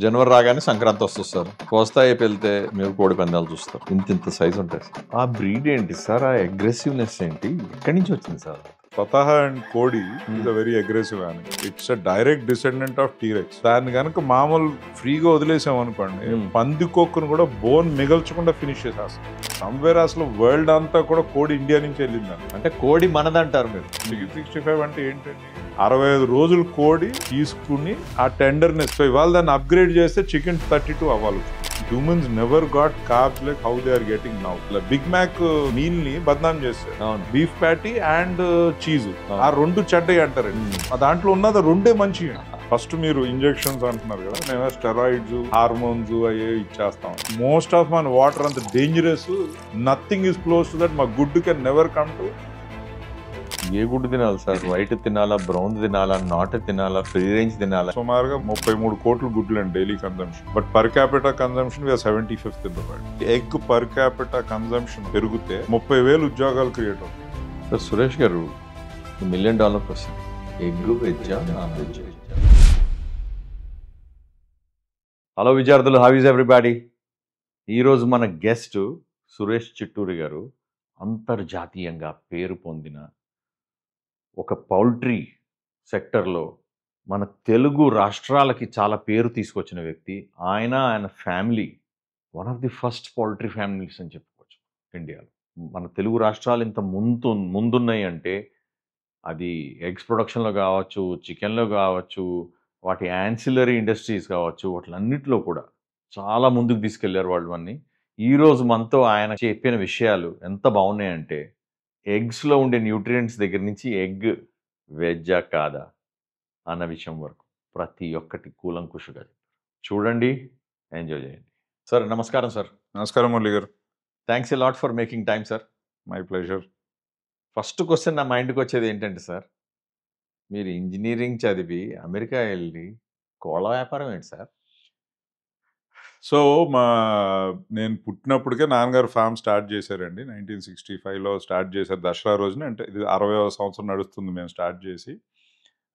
జనవరి రాగానే సంక్రాంతి వస్తుంది సార్. కోస్తాయి వెళ్తే మీరు కోడి పందాలు చూస్తారు. ఇంత సైజ్ ఉంటాయి సార్. ఆ బ్రీడ్ ఏంటి సార్? ఆ అగ్రెసివ్నెస్ ఏంటి? ఎక్కడి నుంచి వచ్చింది sir? Pataha and Cody is a very aggressive animal. It's a direct descendant of T-Rex. దాన్ని కనుక మామూలు ఫ్రీగా వదిలేసాం అనుకోండి, పందికొక్కును కూడా బోన్ మిగల్చకుండా ఫినిష్ చేసేస్తాం. సమ్వేర్ అసలు వరల్డ్ అంతా కూడా కోడి ఇండియా నుంచి వెళ్ళిందని. అంటే కోడి మనదంటారు మీరు. 365 అంటే ఏంటండి? 65 రోజులు కోడి తీసుకుని ఆ టెండర్నెస్ ఇవాళ దాన్ని అప్గ్రేడ్ చేస్తే చికెన్ 32 అవ్వాలి. Humans never got carbs like how they are getting now. Big Mac meal ని బద్నాం చేస్తారు. బీఫ్ ప్యాటీ అండ్ చీజ్ ఆ రెండు చెడ్డయి అంటారండి. దాంట్లో ఉన్నది రెండే మంచి. ఫస్ట్ మీరు ఇంజెక్షన్స్ అంటున్నారు కదా, మేము స్టెరాయిడ్స్ హార్మోన్స్ అయ్యే ఇచ్చేస్తాం. మోస్ట్ ఆఫ్ మన వాటర్ అంత dangerous. Nothing is close to that. మా good can never come to. ఏ గుడ్డు తినాలి సార్? వైట్ తినాలా, బ్రౌన్ తినాలా, నాట్ తినాలా, ఫ్రీ రేంజ్ తినాలా? సుమారుగా 33 కోట్ల గుడ్లు అండి daily consumption. But per capita consumption we're 75th in the world. Egg per capita consumption పెరిగితే 30,000 ఉద్యోగాలు క్రియేట్ అవుతాయి. Sir Suresh garu, $1 million question. Egg వెజ్జా, నాన్ వెజ్? హలో విద్యార్థులు, హౌ ఈజ్ ఎవ్రీబాడీ? ఈరోజు మన గెస్ట్ సురేష్ చిట్టూరి గారు. అంతర్జాతీయంగా పేరు పొందిన ఒక పౌల్ట్రీ సెక్టర్లో మన తెలుగు రాష్ట్రాలకి చాలా పేరు తీసుకొచ్చిన వ్యక్తి. ఆయన family one of the first poultry families అని చెప్పుకోవచ్చు ఇండియాలో. మన తెలుగు రాష్ట్రాలు ఇంత ముందున్నాయి అంటే అది ఎగ్స్ ప్రొడక్షన్లో కావచ్చు, చికెన్లో కావచ్చు, వాటి యాన్సిలరీ ఇండస్ట్రీస్ కావచ్చు, వాటిలన్నిటిలో కూడా చాలా ముందుకు తీసుకెళ్లారు వాళ్ళు అన్నీ. ఈరోజు మనతో ఆయన చెప్పిన విషయాలు ఎంత బాగున్నాయంటే, ఎగ్స్లో ఉండే న్యూట్రియంట్స్ దగ్గర నుంచి ఎగ్ వెజ్జా కాదా అన్న విషయం వరకు ప్రతి ఒక్కటి కూలంకుషగా చూడండి, ఎంజాయ్ చేయండి. సార్ నమస్కారం. సార్ నమస్కారం మురళి గారు. Thanks a lot for making time sir. My pleasure. First question నా మైండ్కి వచ్చేది ఏంటంటే సార్, మీరు ఇంజనీరింగ్ చదివి అమెరికా వెళ్ళి కోళ్ళ వ్యాపారం ఏంటి సార్? సో నేను పుట్టినప్పటికే నాన్నగారు ఫామ్ స్టార్ట్ చేశారండి. 1965లో స్టార్ట్ చేశారు దసరా రోజున. అంటే ఇది 60వ సంవత్సరం నడుస్తుంది మేము స్టార్ట్ చేసి.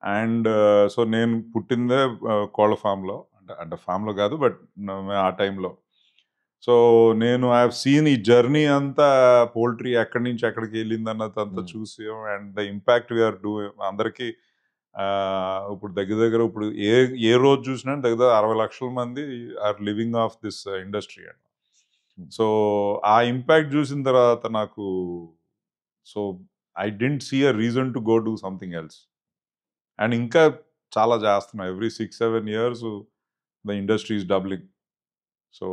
అండ్ సో నేను పుట్టిందే కోళ్ళ ఫామ్లో, అంటే ఫామ్లో కాదు, బట్ ఆ టైంలో. సో నేను ఐ హావ్ సీన్ ఈ జర్నీ అంతా, పోల్ట్రీ ఎక్కడి నుంచి ఎక్కడికి వెళ్ళింది అన్నది అంతా చూసి, and the impact we are do అందరికీ. ఇప్పుడు దగ్గర ఇప్పుడు ఏ రోజు చూసినా దగ్గర 60 లక్షల మంది are living of this industry అండి. సో ఆ ఇంపాక్ట్ చూసిన తర్వాత నాకు, so I don't see a reason to go do something else. And ఇంకా చాలా చేస్తున్నాం. Every 6-7 years the industry is doubling. So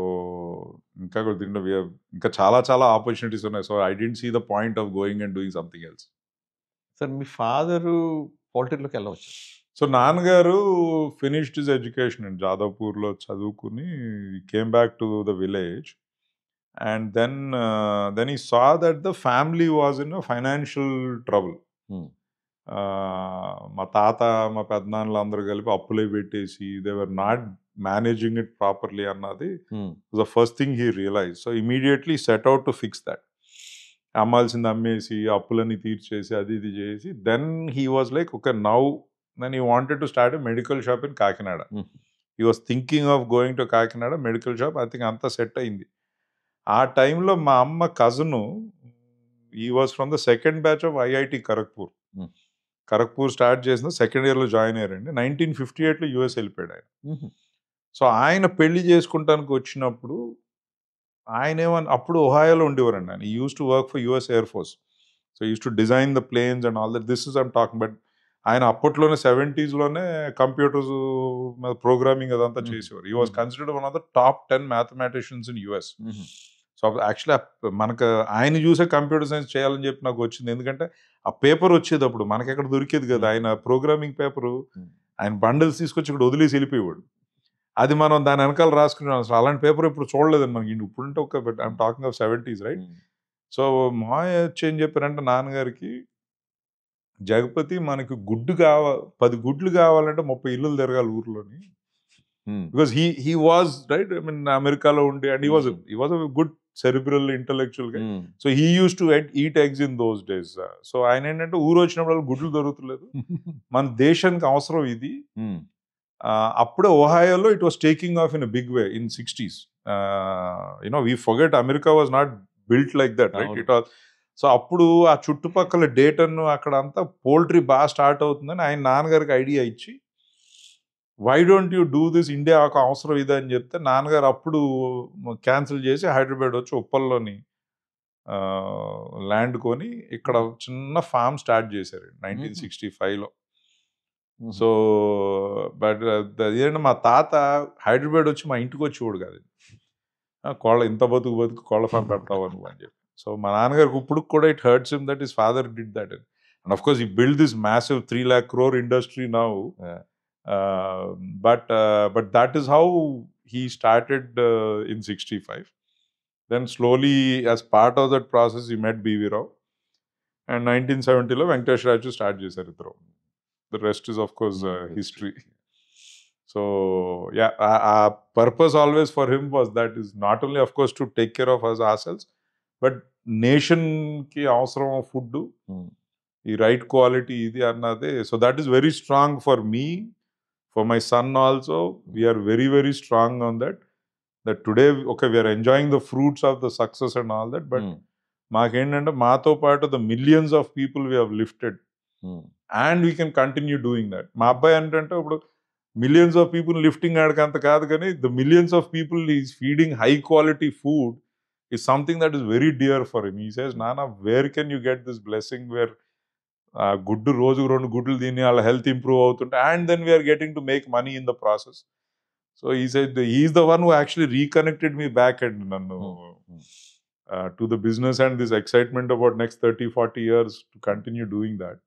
ఇంకా కూడా దీంట్లో ఇంకా చాలా ఆపర్చునిటీస్ ఉన్నాయి. So I don't see the point of going and doing something else. Sir మీ ఫాదరు పౌల్ట్రీలోకి వెళ్ళవచ్చు? సో నాన్నగారు ఫినిష్డ్ హిజ్ ఎడ్యుకేషన్ అండ్ జాదవ్పూర్లో చదువుకుని came back to the village. And then he saw that the family was in financial trouble. మా తాత మా పెద్దనాన్నలు అందరూ కలిపి అప్పులే పెట్టేసి they were not managing it properly అన్నది the first thing he realise. So immediately set out to fix that. అమ్మాల్సింది అమ్మేసి అప్పులన్నీ తీర్చేసి అది ఇది చేసి then he was like okay now. Then he wanted to start a medical shop in Kakinada. He was thinking of going to Kakinada medical shop. I think అంతా set అయింది. ఆ టైంలో మా అమ్మ cousin, he was from the second batch of IIT Kharagpur. Kharagpur start చేసిన second ఇయర్లో join అయ్యారండి. 1958లో యూఎస్ వెళ్ళిపోయాడు ఆయన. సో ఆయన పెళ్లి చేసుకుంటానికి వచ్చినప్పుడు ఆయన అప్పుడు ఒహాయోలో ఉండేవారండి. ఆయన used to work for US air force. So used to design the planes and all that. This is I'm talking. But ఆయన అప్పట్లోనే 70s కంప్యూటర్స్ ప్రోగ్రామింగ్ అదంతా చేసేవారు. He was considered one of the top 10 mathematicians in US. So actually మనకు ఆయన చూసే computer science చేయాలని చెప్పి నాకు వచ్చింది. ఎందుకంటే ఆ పేపర్ వచ్చేది అప్పుడు మనకి ఎక్కడ దొరికేది కదా. ఆయన ప్రోగ్రామింగ్ పేపరు ఆయన బండిల్స్ తీసుకొచ్చి ఇక్కడ వదిలేసి వెళ్ళిపోయేవాడు. అది మనం దాని వెనకాల రాసుకున్నాం. అసలు అలాంటి పేపర్ ఇప్పుడు చూడలేదండి మనకి. ఇప్పుడుంటే ఒక I'm talking of 70s right. So మాయ వచ్చి ఏం చెప్పారంటే నాన్నగారికి, జగపతి మనకి 10 గుడ్లు కావాలంటే 30 ఇల్లులు తిరగాలి ఊర్లోని. Because he was right. I mean అమెరికాలో ఉండి and he was a good cerebral intellectual గా. So he used to eat eggs in those days. So ఆయన ఏంటంటే ఊరు వచ్చినప్పుడు గుడ్లు దొరుకుతలేదు, మన దేశానికి అవసరం ఇది, అప్పుడే ఒహాయోలో it was taking off in a big way in 60s. We forget America was not built like that, right? It was. So అప్పుడు ఆ చుట్టుపక్కల డేటను అక్కడ అంతా పోల్ట్రీ బాగా స్టార్ట్ అవుతుందని ఆయన నాన్నగారికి ఐడియా ఇచ్చి, why don't you do this, India ఒక అవసరం ఇదే అని చెప్తే నాన్నగారు అప్పుడు క్యాన్సిల్ చేసి హైదరాబాద్ వచ్చి ఉప్పల్లోని ల్యాండ్ కొని ఇక్కడ చిన్న ఫామ్ స్టార్ట్ చేశారు 1965లో. సో బట్ అదేంటి, మా తాత హైదరాబాద్ వచ్చి మా ఇంటికి వచ్చేవాడు కాదు. కోళ్ళ ఇంత బతుకు కోళ్ళ ఫామ్ పెడతావు నువ్వు అని చెప్పి. సో మా నాన్నగారికి ఇప్పుడు కూడా it hurts him that his father did that. And of course he build this massive 3 lakh crore industry now. But that is how he started in 65. Then slowly, as part of that process, he met B.V. Rao. And 1970 Venkatesh Raju started చేశారు ఇద్దరు. The rest is of course history. So yeah, our purpose always for him was that is not only of course to take care of us ourselves, but nation ki avasaram of food, the right quality idi annade. So that is very strong for me. For my son also, we are very, very strong on that. That today, okay, we are enjoying the fruits of the success and all that, but maakendante maato paatu the millions of people we have lifted, and we can continue doing that. Ma abbayi antante ippudu millions of people lifting adikanta kaadu kani the millions of people he is feeding high quality food is something that is very dear for him. He says, Nana, where can you get this blessing where గుడ్డు రోజుకు 2 గుడ్లు తిని వాళ్ళ health improve అవుతుంటే, and then we're getting to make money in the process. So he said is the one who actually reconnected me back and నన్ను to the business and this excitement about next 30-40 years to continue doing that.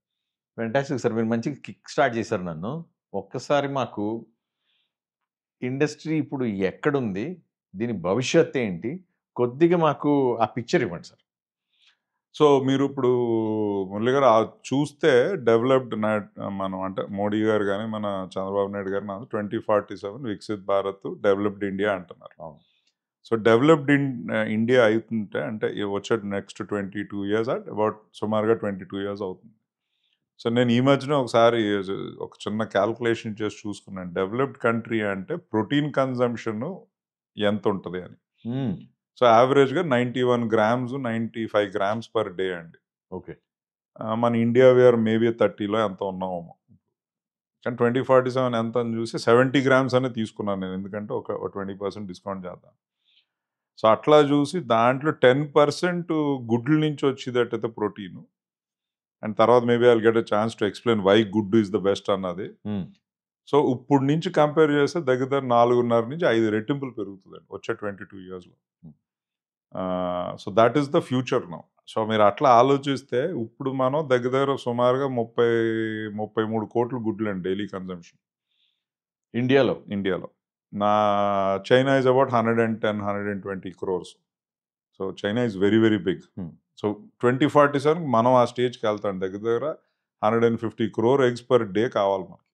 Fantastic sir, మీరు మంచిగా kick start చేశారు నన్ను. ఒక్కసారి మాకు industry ఇప్పుడు ఎక్కడుంది, దీని భవిష్యత్తు ఏంటి, కొద్దిగా మాకు ఆ పిక్చర్ ఇవ్వండి సార్. సో మీరు ఇప్పుడు మురళి గారు చూస్తే డెవలప్డ్ మనం అంటే మోడీ గారు కానీ మన చంద్రబాబు నాయుడు గారు 2047 వికసిత్ భారత్ డెవలప్డ్ ఇండియా అంటున్నారు. సో డెవలప్డ్ ఇండియా అవుతుంటే అంటే వచ్చే నెక్స్ట్ 22 years అబౌట్ సుమారుగా 22 years అవుతుంది. సో నేను ఈ మధ్యన ఒకసారి ఒక చిన్న క్యాల్కులేషన్ చేసి చూసుకున్నాను. డెవలప్డ్ కంట్రీ అంటే ప్రోటీన్ కన్జంప్షన్ ఎంత ఉంటుంది అని. సో యావరేజ్గా 91 grams 95 grams పర్ డే అండి. ఓకే, మన ఇండియా వేర్ మేబీ 30లో ఎంత ఉన్నామో, కానీ 2047 ఎంత అని చూసి 70 grams అనే తీసుకున్నాను నేను, ఎందుకంటే ఒక 20% డిస్కౌంట్ చేద్దాం. సో అట్లా చూసి దాంట్లో 10% గుడ్ల నుంచి వచ్చేదట్టయితే ప్రోటీన్, అండ్ తర్వాత maybe I'll get a chance to explain why good is the best అన్నది. సో ఇప్పుడు నుంచి కంపేర్ చేస్తే దగ్గర 4.5 నుంచి 5 రెట్టింపులు పెరుగుతుందండి వచ్చే 22 yearsలో. So that is the future now. So మీరు అట్లా ఆలోచిస్తే ఇప్పుడు మనం దగ్గర సుమారుగా 33 కోట్ల గుడ్లు అండి డైలీ కన్జంప్షన్ ఇండియాలో. నా China is about 110-120 crores. So China is very very big. So 2047 మనం ఆ స్టేజ్కి వెళ్తాం, దగ్గర 150 crore eggs per day కావాలి మనకి.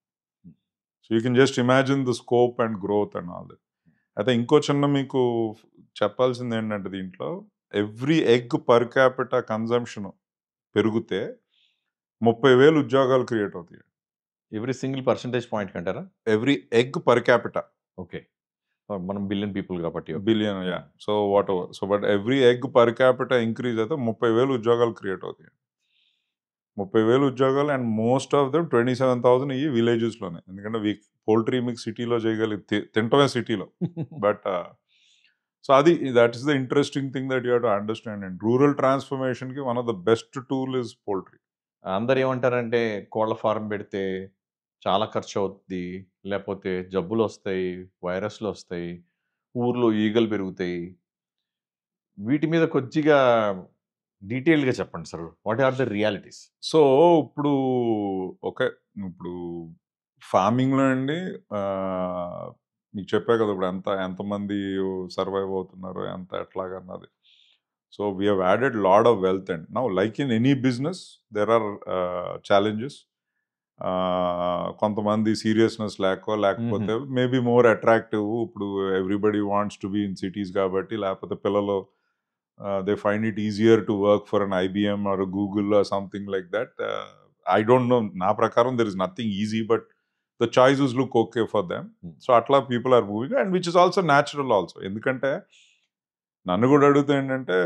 So you can just imagine the scope and growth and all that. అయితే ఇంకో చిన్న మీకు చెప్పాల్సింది ఏంటంటే, దీంట్లో every egg per capita consumption పెరిగితే 30,000 ఉద్యోగాలు క్రియేట్ అవుతాయి. ఎవ్రీ సింగిల్ పర్సెంటేజ్ పాయింట్ కంటారా? Every egg per capita. Okay, మనం బిలియన్ పీపుల్ కాబట్టి billion, yeah. So whatever. So but every egg per capita increase అయితే 30,000 ఉద్యోగాలు క్రియేట్ అవుతాయి. 30,000 ఉద్యోగాలు, అండ్ మోస్ట్ ఆఫ్ దమ్ 27,000 ఈ విలేజెస్లోనే. ఎందుకంటే పోల్ట్రీ మీకు సిటీలో చేయగలిగి తింటమే సిటీలో. బట్ సో అది that is the interesting thing that you have to understand. And rural ట్రాన్స్ఫర్మేషన్కి one of the best tool is poultry. అందరు ఏమంటారంటే కోళ్ళ ఫారం పెడితే చాలా ఖర్చు అవుద్ది, లేకపోతే జబ్బులు వస్తాయి, వైరస్లు వస్తాయి, ఊర్లో ఈగలు పెరుగుతాయి. వీటి మీద కొద్దిగా డీటెయిల్గా చెప్పండి sir, what are the realities? So ఇప్పుడు ఇప్పుడు ఫార్మింగ్లో అండి మీకు చెప్పా కదా ఇప్పుడు ఎంతమంది సర్వైవ్ అవుతున్నారు, ఎట్లాగన్నది. So we have added lot of wealth. And now like in any business there are challenges. కొంతమంది సీరియస్నెస్ లేకపోతే మేబీ మోర్ అట్రాక్టివ్. ఇప్పుడు everybody wants to be in cities కాబట్టి, లేకపోతే పిల్లలు they find it easier to work for an IBM or a Google or something like that. I don't know. Na prakaram there is nothing easy, but the choices look okay for them. Hmm. So అట్లా people are moving, and which is also natural also. ఎందుకంటే నన్ను కూడా అడుగుతా ఏంటంటే,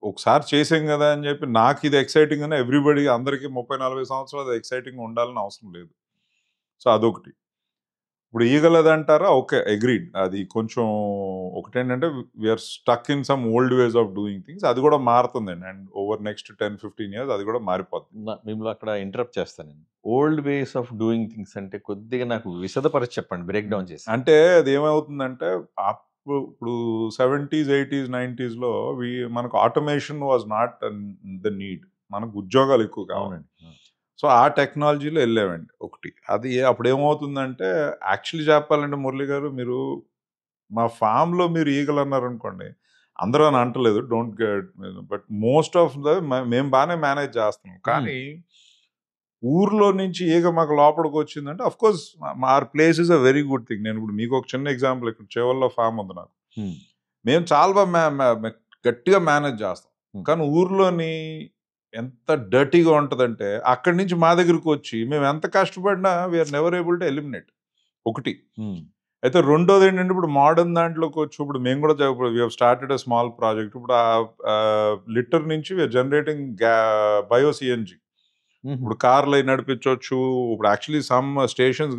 ఒకసారి చేసాం కదా అని చెప్పి నాకు ఇది ఎక్సైటింగ్ అని ఎవ్రీబడి అందరికీ 30-40 సంవత్సరాలు అది ఎక్సైటింగ్ ఉండాలని అవసరం లేదు. సో అదొకటి. ఇప్పుడు ఈగలది అంటారా, ఓకే, అగ్రీడ్. అది కొంచెం ఒకటేంటంటే we're stuck in some old ways of doing things. అది కూడా మారుతుందండి, అండ్ ఓవర్ నెక్స్ట్ 10-15 years అది కూడా మారిపోతుంది. మిమ్మల్ని అక్కడ ఇంటరప్ట్ చేస్తాను నేను. Old ways of doing things అంటే కొద్దిగా నాకు విశదపరిచి చెప్పండి, బ్రేక్ డౌన్ చేసి. అంటే అది ఏమవుతుందంటే ఇప్పుడు 70s, 80s, 90s లో మనకు automation was not the need. మనకు ఉద్యోగాలు ఎక్కువ కావాలి. అవునండి. సో ఆ టెక్నాలజీలో వెళ్ళామండి ఒకటి. అది అప్పుడు ఏమవుతుందంటే, యాక్చువల్లీ చెప్పాలంటే మురళి గారు, మీరు మా ఫామ్లో మీరు ఈగలు అన్నారనుకోండి, అందరూ అని అంటలేదు, don't get, but most of మేము బాగానే మేనేజ్ చేస్తున్నాం. కానీ ఊర్లో నుంచి ఈగ మాకు లోపలికి వచ్చిందంటే, of course our place is a very good thing. నేను ఇప్పుడు మీకు ఒక చిన్న ఎగ్జాంపుల్, ఇక్కడ చేవల్లో ఫామ్ ఉంది నాకు. మేము చాలా బాగా గట్టిగా మేనేజ్ చేస్తాం. కానీ ఊర్లోని ఎంత డర్టీగా ఉంటుందంటే, అక్కడి నుంచి మా దగ్గరికి వచ్చి మేము ఎంత కష్టపడినా we're never able to eliminate. ఒకటి. అయితే రెండోది ఏంటంటే, ఇప్పుడు మోడర్న్ దాంట్లోకి వచ్చి ఇప్పుడు మేము కూడా we have started a small project. ఇప్పుడు ఆ లిటర్ నుంచి వీఆర్ జనరేటింగ్ బయో సిఎన్జి. ఇప్పుడు కార్లు అవి నడిపించవచ్చు. ఇప్పుడు యాక్చువల్లీ సమ్ స్టేషన్స్,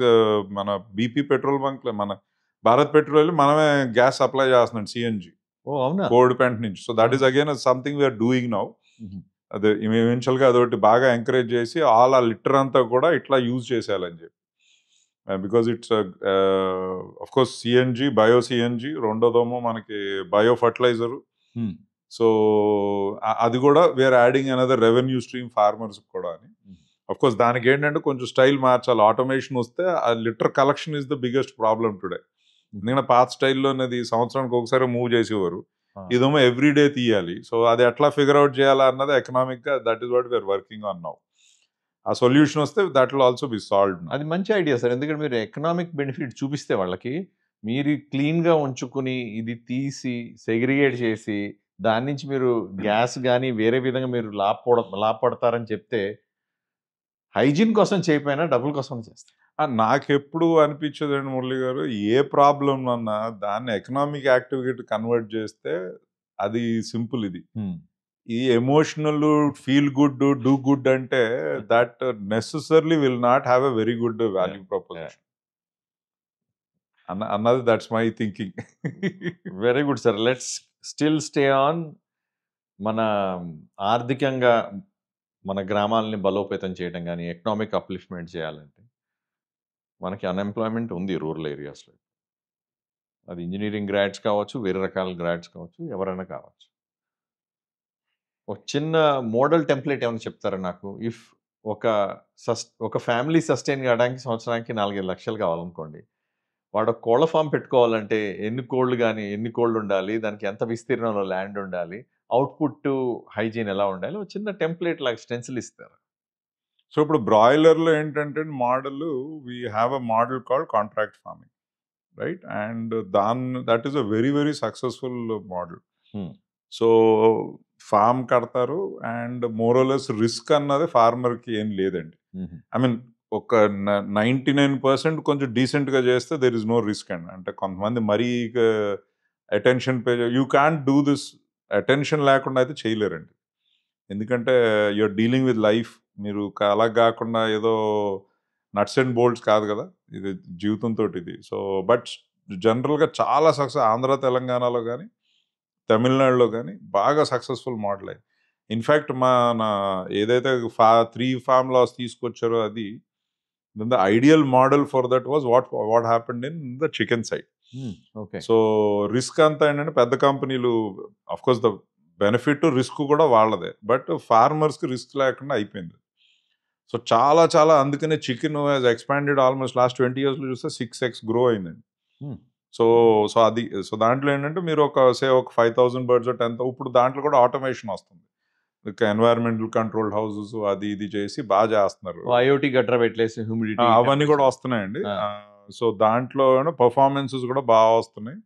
మన బీపీ పెట్రోల్ బంక్, మన భారత్ పెట్రోల్ మనమే గ్యాస్ సప్లై చేస్తున్నాం సిఎన్జి కోడిపెంట నుంచి. So that is again something we're doing now. అదే ఈవెన్చువల్గా అదొకటి బాగా ఎంకరేజ్ చేసి ఆ లిటర్ అంతా కూడా ఇట్లా యూజ్ చేసేయాలని చెప్పి. Because it's of course CNG, bio CNG, రెండోదేమో మనకి బయో ఫర్టిలైజరు. సో అది కూడా we're adding another revenue stream farmers కూడా అని. అఫ్ కోర్స్ దానికి ఏంటంటే కొంచెం స్టైల్ మార్చాలి. ఆటోమేషన్ వస్తే ఆ litter collection is the biggest problem today. ఎందుకంటే పాత స్టైల్లో అనేది సంవత్సరానికి ఒకసారి మూవ్ చేసేవారు, ఇదేమో ఎవ్రీడే తీయాలి. సో అది ఎట్లా ఫిగర్ అవుట్ చేయాలా అన్నది ఎకనామిక్గా that is what we're working on now. ఆ సొల్యూషన్ వస్తే that will also be solved. అది మంచి ఐడియా సార్, ఎందుకంటే మీరు ఎకనామిక్ బెనిఫిట్ చూపిస్తే వాళ్ళకి, మీరు క్లీన్గా ఉంచుకుని ఇది తీసి సెగ్రిగేట్ చేసి దాని నుంచి మీరు గ్యాస్ కానీ వేరే విధంగా మీరు లాభపడతారని చెప్తే, హైజీన్ కోసం చేయకపోయినా డబ్బుల కోసం చేస్తారు. నాకెప్పుడు అనిపించదండి మురళి గారు, ఏ ప్రాబ్లం అన్నా దాన్ని ఎకనామిక్ యాక్టివిటీ కన్వర్ట్ చేస్తే అది సింపుల్. ఇది ఈ emotional feel good, do good అంటే that necessarily will not have a very good value proposition అన్నది. That's my thinking. Very good sir. Let's still stay on. మన ఆర్థికంగా మన గ్రామాలని బలోపేతం చేయడం కానీ, ఎకనామిక్ అప్లిఫ్ట్మెంట్ చేయాలంటే మనకి అన్ఎంప్లాయ్మెంట్ ఉంది రూరల్ ఏరియాస్లో. అది ఇంజనీరింగ్ గ్రాడ్స్ కావచ్చు, వేరే రకాల గ్రాడ్స్ కావచ్చు, ఎవరైనా కావచ్చు. ఒక చిన్న మోడల్ టెంప్లెట్ ఏమైనా చెప్తారా నాకు? ఇఫ్ ఒక ఫ్యామిలీ సస్టైన్ కావడానికి సంవత్సరానికి 4-5 లక్షలు కావాలనుకోండి, వాడు కోళ్ళ ఫామ్ పెట్టుకోవాలంటే ఎన్ని కోళ్ళు ఉండాలి, దానికి ఎంత విస్తీర్ణంలో ల్యాండ్ ఉండాలి, అవుట్పుట్ హైజీన్ ఎలా ఉండాలి, ఒక చిన్న టెంప్లెట్ లాగా స్టెన్సిల్ ఇస్తారు. సో ఇప్పుడు బ్రాయిలర్లో ఏంటంటే model, we have a model called contract farming, right? And that is a very very successful model. So farm కడతారు, అండ్ మోరోలెస్ రిస్క్ అన్నది ఫార్మర్కి ఏం లేదండి. ఐ మీన్ ఒక 99% కొంచెం డీసెంట్గా చేస్తే దెర్ ఇస్ నో రిస్క్ అండి. అంటే కొంతమంది మరీ attention you can do this, attention లేకుండా అయితే చేయలేరండి. ఎందుకంటే యూఆర్ డీలింగ్ విత్ లైఫ్. మీరు అలా కాకుండా ఏదో నట్స్ అండ్ బోల్ట్స్ కాదు కదా, ఇది జీవితంతో ఇది. సో బట్ జనరల్గా చాలా సక్సెస్ ఆంధ్ర తెలంగాణలో కానీ తమిళనాడులో కానీ బాగా సక్సెస్ఫుల్ మోడల్ అయింది. ఇన్ఫ్యాక్ట్ మన ఏదైతే 3 farm laws తీసుకొచ్చారో అది the ideal model for that was what happened in the chicken side. So risk అంతా ఏంటంటే పెద్ద కంపెనీలు, of course the benefit risk కూడా వాళ్ళదే, బట్ ఫార్మర్స్కి రిస్క్ లేకుండా అయిపోయింది. సో చాలా చాలా అందుకనే chicken has expanded almost last 20 yearsలో చూస్తే 6x గ్రో అయిందండి. సో అది దాంట్లో ఏంటంటే మీరు ఒక 5,000 birds 10,000, ఇప్పుడు దాంట్లో కూడా ఆటోమేషన్ వస్తుంది. ఎన్వైరన్మెంటల్ కంట్రోల్ హౌసెస్ అది ఇది చేసి బాగా చేస్తున్నారు. ఐఓటీ గట్రా పెట్టలేసి హ్యూమిడిటీ అవన్నీ కూడా వస్తున్నాయండి. సో దాంట్లో పర్ఫార్మెన్సెస్ కూడా బాగా వస్తున్నాయి.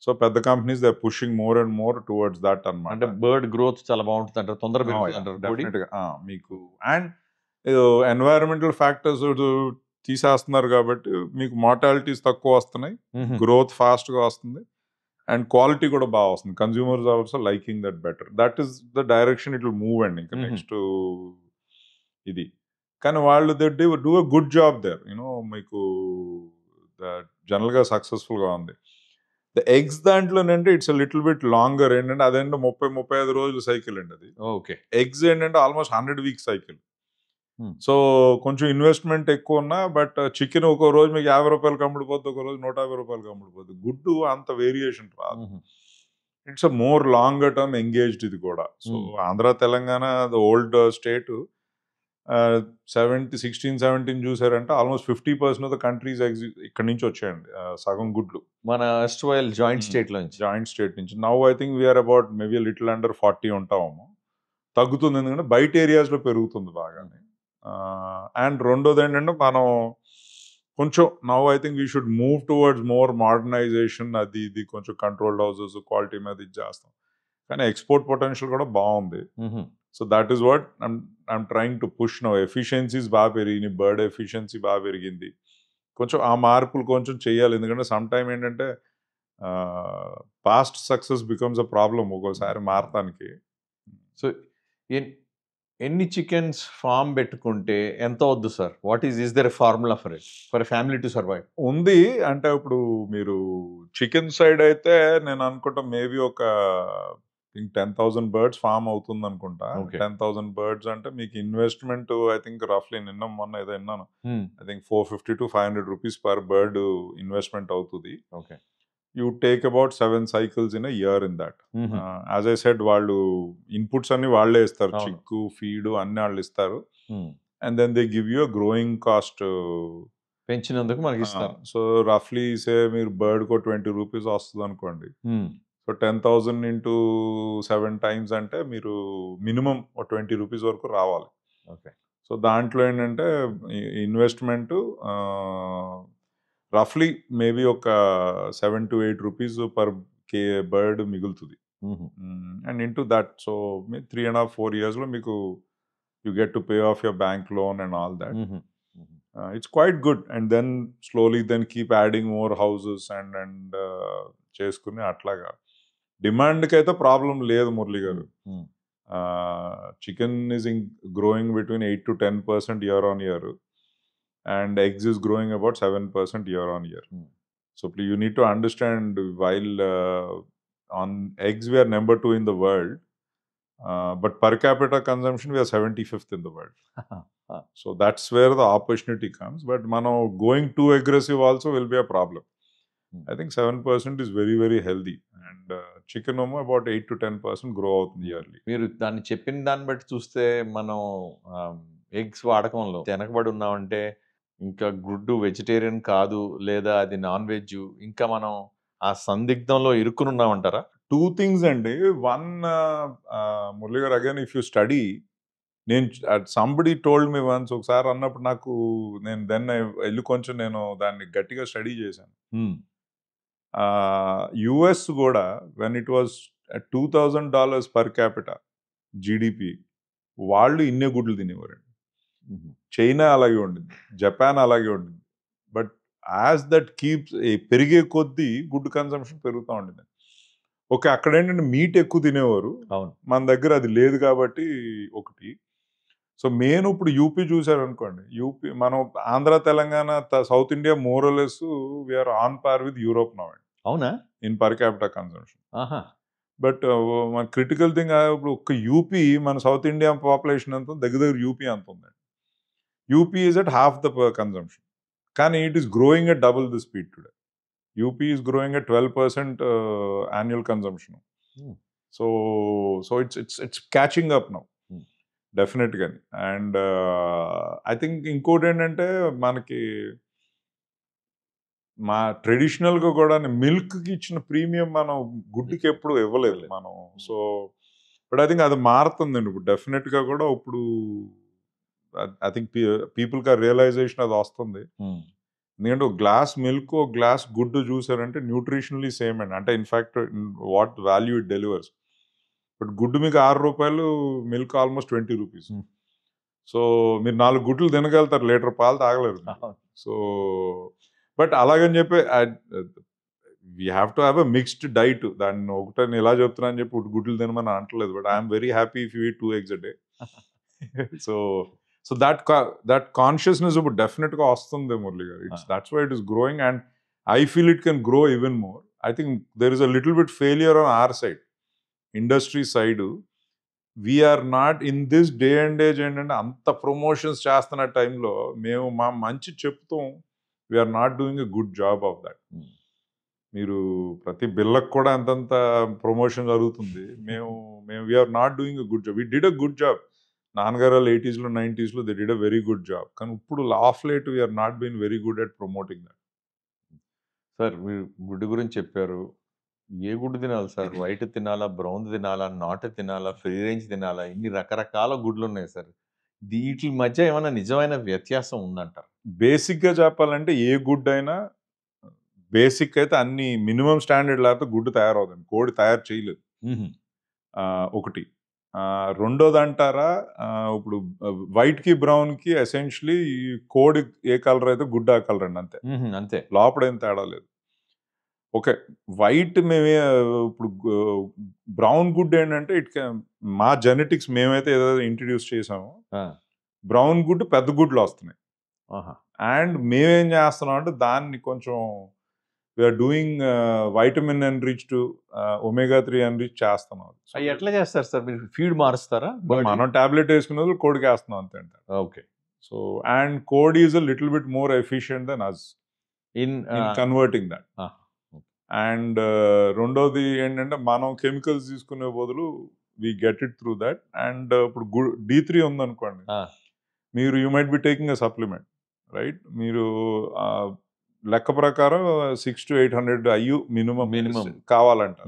సో పెద్ద companies they pushing more and more towards that అన్నమాట. అంటే బర్డ్ గ్రోత్ చాలా బాగుంటుంది అంటారు, తొందరగా డెఫినెట్గా మీకు. అండ్ ఎన్వైరన్మెంటల్ ఫ్యాక్టర్స్ తీసేస్తున్నారు కాబట్టి మీకు మార్టాలిటీస్ తక్కువ వస్తున్నాయి, గ్రోత్ ఫాస్ట్గా వస్తుంది, అండ్ క్వాలిటీ కూడా బాగా వస్తుంది. Consumers also liking that better. That is the direction it will move అండి ఇంకా నెక్స్ట్ ఇది. కానీ వాళ్ళు they do a good job there, you know మీకు జనరల్గా సక్సెస్ఫుల్గా ఉంది. ద ఎగ్స్ దాంట్లోనంటే ఇట్స్ లిటిల్ బిట్ లాంగర్, ఏంటంటే అదేంటో 30-35 రోజుల సైకిల్ అండి అది. ఓకే. ఎగ్స్ ఏంటంటే ఆల్మోస్ట్ 100 వీక్స్ సైకిల్. సో కొంచెం ఇన్వెస్ట్మెంట్ ఎక్కువ ఉన్నా, బట్ చికెన్ ఒక రోజు మీకు 50 రూపాయలకి అమ్ముడిపోద్ది, ఒక రోజు 150 రూపాయలకి అమ్ముడిపోద్ది. గుడ్డు అంత వేరియేషన్ రాదు. It's a more longer term engaged ఇది కూడా. So Andhra Telangana the old state 16-17 చూసారంటే ఆల్మోస్ట్ 50% ఆఫ్ ద కంట్రీస్ ఇక్కడ నుంచి వచ్చాయండి, సగం గుడ్లు మన ఎస్ట్రోయల్ జాయింట్ స్టేట్ నుంచి. జాయింట్ స్టేట్ నుంచి. Now I think we're about maybe little under 40 ఉంటాము. తగ్గుతుంది ఎందుకంటే బయట ఏరియాస్లో పెరుగుతుంది బాగానే. అండ్ రెండోది ఏంటంటే మనం కొంచెం now I think we should move towards more modernization, అది ఇది కొంచెం కంట్రోల్డ్ హౌసెస్ క్వాలిటీ మీద ఇది చేస్తాం. కానీ ఎక్స్పోర్ట్ పొటెన్షియల్ కూడా బాగుంది. So that is what I'm trying to push now. Efficiencies బాగా పెరిగినాయి, బర్డ్ ఎఫిషియన్సీ బాగా పెరిగింది. కొంచెం ఆ మార్పులు కొంచెం చేయాలి, ఎందుకంటే సమ్ టైమ్ ఏంటంటే past success becomes a problem ఒక్కోసారి మారటానికి. సో ఎన్ని చికెన్స్ ఫామ్ పెట్టుకుంటే ఎంత వద్దు sir? What is their formula for it, for family to survive? ఉంది. అంటే ఇప్పుడు మీరు చికెన్ సైడ్ అయితే నేను అనుకుంటా మేబీ ఒక 10,000 బర్డ్స్ ఫామ్ అవుతుంది అనుకుంటా. 10,000 బర్డ్స్ అంటే మీకు ఇన్వెస్ట్మెంట్ ఐ థింక్ రఫ్లీ మొన్న ఏదో విన్నాను, I think 450 to 500 rupees per bird investment అవుతుంది. Okay. You take about 7 cycles in a year in that. As I said, వాళ్ళు ఇన్పుట్స్ అన్ని వాళ్ళే ఇస్తారు, చిక్కు ఫీడ్ అన్ని వాళ్ళు ఇస్తారు, and then they give you a growing cost పెంచినందుకు మనకి ఇస్తారు. సో రఫ్లీ సే మీరు బర్డ్ కో 20 రూపీస్ వస్తుంది అనుకోండి. సో 10,000 into 7 times అంటే మీరు మినిమం 20 రూపీస్ వరకు రావాలి. ఓకే. సో దాంట్లో ఏంటంటే ఇన్వెస్ట్మెంట్ రఫ్లీ మేబీ ఒక 7 to 8 రూపీస్ పర్ బర్డ్ మిగులుతుంది. అండ్ ఇంటూ దట్ సో 3.5-4 yearsలో మీకు you get to pay off your bank loan and all that. It's quite good. And then slowly then keep adding more houses and చేసుకుని అట్లాగా. డిమాండ్కి అయితే ప్రాబ్లం లేదు Murali garu. Chicken is growing between 8 to 10% year on year. And eggs is growing about 7% year on year. So you need to understand, while on eggs we are number 2 in the world, but per capita consumption we are 75th in the world. So that's where the opportunity comes. But going too aggressive also will be a problem. I think 7% is very very healthy, and chicken about 8 to 10% grow out yearly. మీరు దాన్ని చెప్పిన దాన్ని బట్టి చూస్తే మనం eggs వాడకంలో వెనకబడి ఉన్నామంటే, ఇంకా గుడ్డు వెజిటేరియన్ కాదు, లేదా అది నాన్ వెజ్, ఇంకా మనం ఆ సందిగ్ధంలో ఇరుక్కునున్నామంటారా? 2 things అండి. వన్, మురళి గారు, అగైన్ ఇఫ్ యూ స్టడీ, నేను సంబడి టోల్డ్ మీ వన్స్, ఒకసారి అన్నప్పుడు నాకు నేను దెన్ వెళ్ళి కొంచెం నేను దాన్ని గట్టిగా స్టడీ చేశాను. యుఎస్ కూడా when it was $2,000 per capita GDP, వాళ్ళు ఇన్నే గుడ్లు తినేవారండి. చైనా అలాగే ఉండింది, జపాన్ అలాగే ఉండింది. బట్ యాజ్ దట్ కీప్స్ పెరిగే కొద్దీ గుడ్ కన్సంప్షన్ పెరుగుతూ ఉండింది. ఓకే, అక్కడ ఏంటంటే మీట్ ఎక్కువ తినేవారు, మన దగ్గర అది లేదు కాబట్టి ఒకటి. సో మెయిన్ ఇప్పుడు యూపీ చూసారనుకోండి, యూపీ మనం Andhra Telangana south India more or less we're on par with Europe now. అవునా? In per capital consumption. But మన క్రిటికల్ థింగ్, ఇప్పుడు ఒక్క యూపీ మన సౌత్ ఇండియా పాపులేషన్ ఎంత దగ్గర యూపీ అంత ఉందండి. UP is at half the consumption, కానీ it is growing at double the speed today. UP is growing at 12% annual consumption. So it's catching up now. Definitely. And I think ఇంకోటి ఏంటంటే మనకి మా ట్రెడిషనల్గా కూడా మిల్క్కి ఇచ్చిన ప్రీమియం మనం గుడ్డుకి ఎప్పుడు ఇవ్వలేదు మనం. సో బట్ ఐ థింక్ అది మారుతుందండి ఇప్పుడు డెఫినెట్గా కూడా. ఇప్పుడు ఐ థింక్ పీపుల్కి ఆ రియలైజేషన్ అది వస్తుంది. ఎందుకంటే ఒక గ్లాస్ మిల్క్, ఒక గ్లాస్ గుడ్డు చూసారంటే న్యూట్రిషనలీ సేమ్ అండి. అంటే in fact what value it delivers. But గుడ్డు మీకు 6 రూపాయలు, మిల్క్ ఆల్మోస్ట్ 20 రూపీస్. సో మీరు 4 గుడ్లు తినగలుగుతారు, లీటర్ పాలు తాగలేరు. సో బట్ అలాగని చెప్పి we have to have a mixed diet. దాన్ని ఒకటని ఇలా చెప్తున్నా అని చెప్పి గుడ్లు తినమని అంటలేదు. But I'm very happy if you eat 2 eggs a day. So so that consciousness ఇప్పుడు డెఫినెట్గా వస్తుంది Murali garu. That's why it is growing and I feel it can grow even more. I think there is a little bit failure on our side, industry side. We're not in this day and age ఏంటంటే అంత promotions చేస్తున్న టైంలో మేము మా మంచి చెప్తాం, we're not doing a good job of that. మీరు ప్రతి బిల్లకు కూడా అంతంత ప్రమోషన్ జరుగుతుంది. మేము we're not doing a good job. We did a good job. నాన్నగారు 80s, 90s they did a very good job. కానీ ఇప్పుడు of late we're not been very good at promoting that. Sir మీరు గుడ్డు గురించి చెప్పారు. ఏ గుడ్డు తినాలి సార్? వైట్ తినాలా, బ్రౌన్ తినాలా, నాటు తినాలా, ఫ్రీ రేంజ్ తినాలా? ఇన్ని రకరకాల గుడ్లు ఉన్నాయి సార్. వీటి మధ్య ఏమైనా నిజమైన వ్యత్యాసం ఉందంటారు? బేసిక్గా చెప్పాలంటే ఏ గుడ్ అయినా బేసిక్ అయితే అన్ని మినిమం స్టాండర్డ్ లేకపోతే గుడ్డు తయారవుతుంది. కోడి తయారు చేయలేదు. ఒకటి. రెండోది అంటారా, ఇప్పుడు వైట్కి బ్రౌన్కి ఎసెన్షియలీ కోడి ఏ కలర్ అయితే గుడ్డు ఆ కలర్ అండి, అంతే. అంతే, లోపల ఏం తేడా లేదు. ఓకే, వైట్ మేమే ఇప్పుడు బ్రౌన్ గుడ్ ఏంటంటే మా జెనెటిక్స్ మేమైతే ఏదైతే ఇంట్రడ్యూస్ చేసామో బ్రౌన్ గుడ్ పెద్ద గుడ్లు వస్తున్నాయి. అండ్ మేమేం చేస్తున్నాం అంటే దాన్ని కొంచెం we're doing vitamin enriched, omega 3 enrich చేస్తున్నాం. ఎట్లా చేస్తారు సార్? మీరు ఫీడ్ మారుస్తారా? మనం టాబ్లెట్ వేసుకునే కోడికి వేస్తున్నాం అంతే అంట. ఓకే. సో అండ్ కోడి is a little bit more efficient then us in converting that. And రెండోది ఏంటంటే మనం కెమికల్స్ తీసుకునే బదులు we get it through that. And ఇప్పుడు D3 ఉందనుకోండి, మీరు you might be taking a supplement, right? మీరు లెక్క ప్రకారం 600 to 800 IU మినిమం కావాలంట.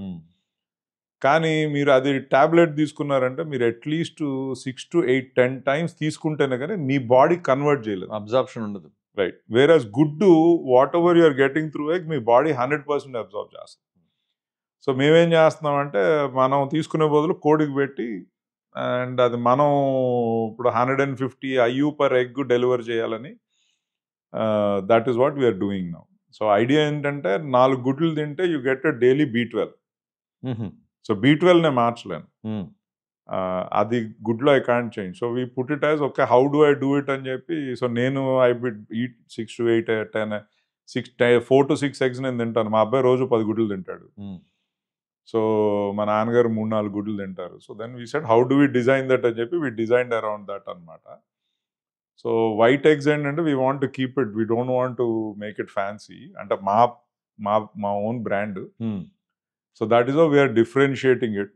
కానీ మీరు అది టాబ్లెట్ తీసుకున్నారంటే మీరు అట్లీస్ట్ 6 to 8, 10 times తీసుకుంటేనే కానీ మీ బాడీ కన్వర్ట్ చేయలేదు, అబ్జార్ప్షన్ ఉండదు, రైట్? వేరస్ గుడ్డు whatever you're getting through egg మీ బాడీ 100% అబ్జార్బ్ చేస్తుంది. సో మేమేం చేస్తున్నామంటే మనం తీసుకునే బదులు కోడికి పెట్టి అండ్ అది మనం ఇప్పుడు 150 IU per egg డెలివర్ చేయాలని that is what we're doing now. So idea ఏంటంటే 4 గుడ్లు తింటే you get a daily B12. So B12 నేను మార్చలేను, అది గుడ్లో I can't change. So we put it as okay, how do I do it అని చెప్పి. సో నేను I bit eat 6 to 8, 10, 4 to 6 eggs నేను తింటాను. మా అబ్బాయి రోజు 10 గుడ్లు తింటాడు. సో మా నాన్నగారు 3-4 గుడ్లు తింటారు. So then we said how do we design that అని చెప్పి వీ డిజైన్డ్ అరౌండ్ దట్ అనమాట. సో వైట్ ఎగ్స్ ఏంటంటే we want to keep it, we don't want to make it fancy, అంటే మా own brand. So that is how we're differentiating it.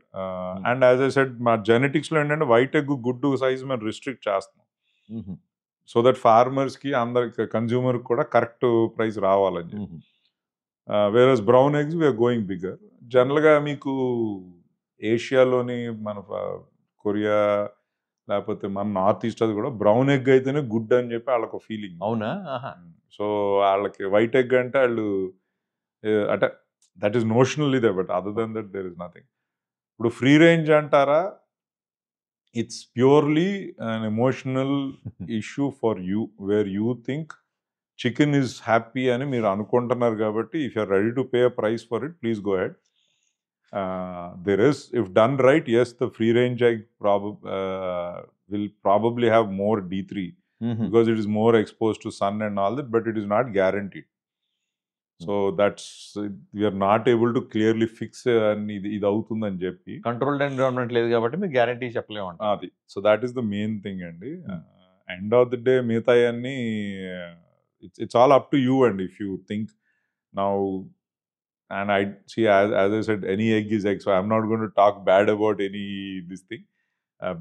And as I said మా జెనెటిక్స్లో ఏంటంటే white egg గుడ్డు size మేము restrict చేస్తున్నాం. సో దట్ ఫార్మర్స్కి అందరికి కన్జ్యూమర్కి కూడా కరెక్ట్ ప్రైస్ రావాలని చెప్పి. Whereas brown eggs we're going bigger. జనరల్గా మీకు ఏషియాలోని మన కొరియా లేకపోతే మన నార్త్ ఈస్ట్ అది కూడా బ్రౌన్ ఎగ్ అయితేనే గుడ్ అని చెప్పి వాళ్ళకు ఫీలింగ్. అవునా? సో వాళ్ళకి వైట్ ఎగ్ అంటే వాళ్ళు అంటే దట్ ఈస్ నోషనల్ ఇదే, but other then that there is nothing. ఇప్పుడు ఫ్రీ రేంజ్ అంటారా, it's purely an emotional issue for you, where you think chicken is happy అని మీరు అనుకుంటున్నారు కాబట్టి if you're ready to pay a price for it, please go head. There is, if done right, yes, the free range egg will probably have more D3 because it is more exposed to sun and all that, but it is not guaranteed. So that's, we are not able to clearly fix ఇది అవుతుందని చెప్పి. Controlled environment లేదు కాబట్టి మీరు guarantee చెప్పలేము అది. So that is the main thing అండి. End of the day మిగతా అన్ని it's all up to you, and if you think now, and I see, as I said, any egg is egg, so I'm not going to talk bad about any this thing.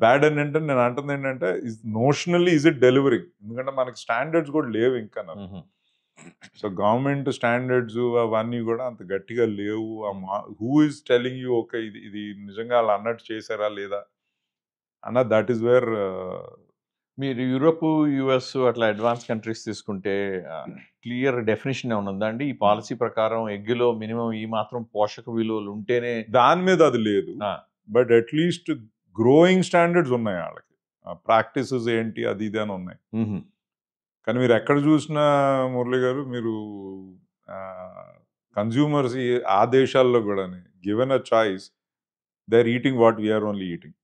Bad అని అంటే నేను అంటుంది ఏంటంటే నోషనల్లీ is it delivering, ఎందుకంటే మనకి standards కూడా లేవు ఇంకా. సో గవర్నమెంట్ స్టాండర్డ్స్ అవన్నీ కూడా అంత గట్టిగా లేవు. Who is telling you okay ఇది నిజంగా వాళ్ళు అన్నట్టు చేశారా లేదా అన్న, దట్ ఈస్ వేర్. మీరు యూరోప్, యుఎస్ అట్లా అడ్వాన్స్ కంట్రీస్ తీసుకుంటే క్లియర్ డెఫినేషన్ ఏమైనా ఉందా అండి? ఈ పాలసీ ప్రకారం ఎగ్గులో మినిమం ఈ మాత్రం పోషక విలువలు ఉంటేనే, దాని మీద అది లేదు, బట్ అట్లీస్ట్ గ్రోయింగ్ స్టాండర్డ్స్ ఉన్నాయి వాళ్ళకి. ప్రాక్టీసెస్ ఏంటి అది ఇది అని ఉన్నాయి. కానీ మీరు ఎక్కడ చూసినా మురళి గారు మీరు కన్జ్యూమర్స్ ఆ దేశాల్లో కూడా given a choice they are eating what we're only eating.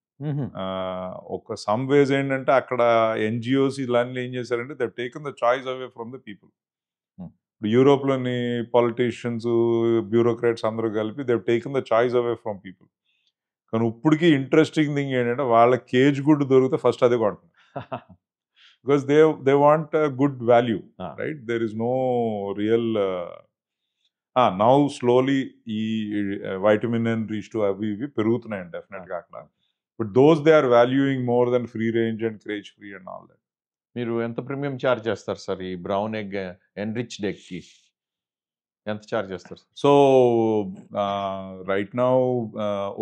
ఒక సమ్ వేస్ ఏంటంటే అక్కడ ఎన్జిఓస్ ఇలాంటి ఏం చేశారంటే they taken the choice away from the people. ఇప్పుడు యూరోప్లోని పాలిటీషియన్స్ బ్యూరోక్రాట్స్ అందరూ కలిపి they taken the choice away from people. కానీ ఇప్పటికీ ఇంట్రెస్టింగ్ థింగ్ ఏంటంటే వాళ్ళ కేజ్ గుడ్ దొరికితే ఫస్ట్ అదే కొంటున్నారు. Because they want good value, right? There is no real now slowly ఈ వైటమిన్ అండ్ రీచ్ టు అవి ఇవి పెరుగుతున్నాయండి డెఫినెట్గా అక్కడ. But those they are valuing more then free range and cage free and all that. మీరు ఎంత premium charge చేస్తారు సార్ ఈ బ్రౌన్ ఎగ్ ఎన్రిచ్డ్ ఎగ్కి? ఎంత ఛార్జ్ చేస్తారు? సో రైట్ నౌ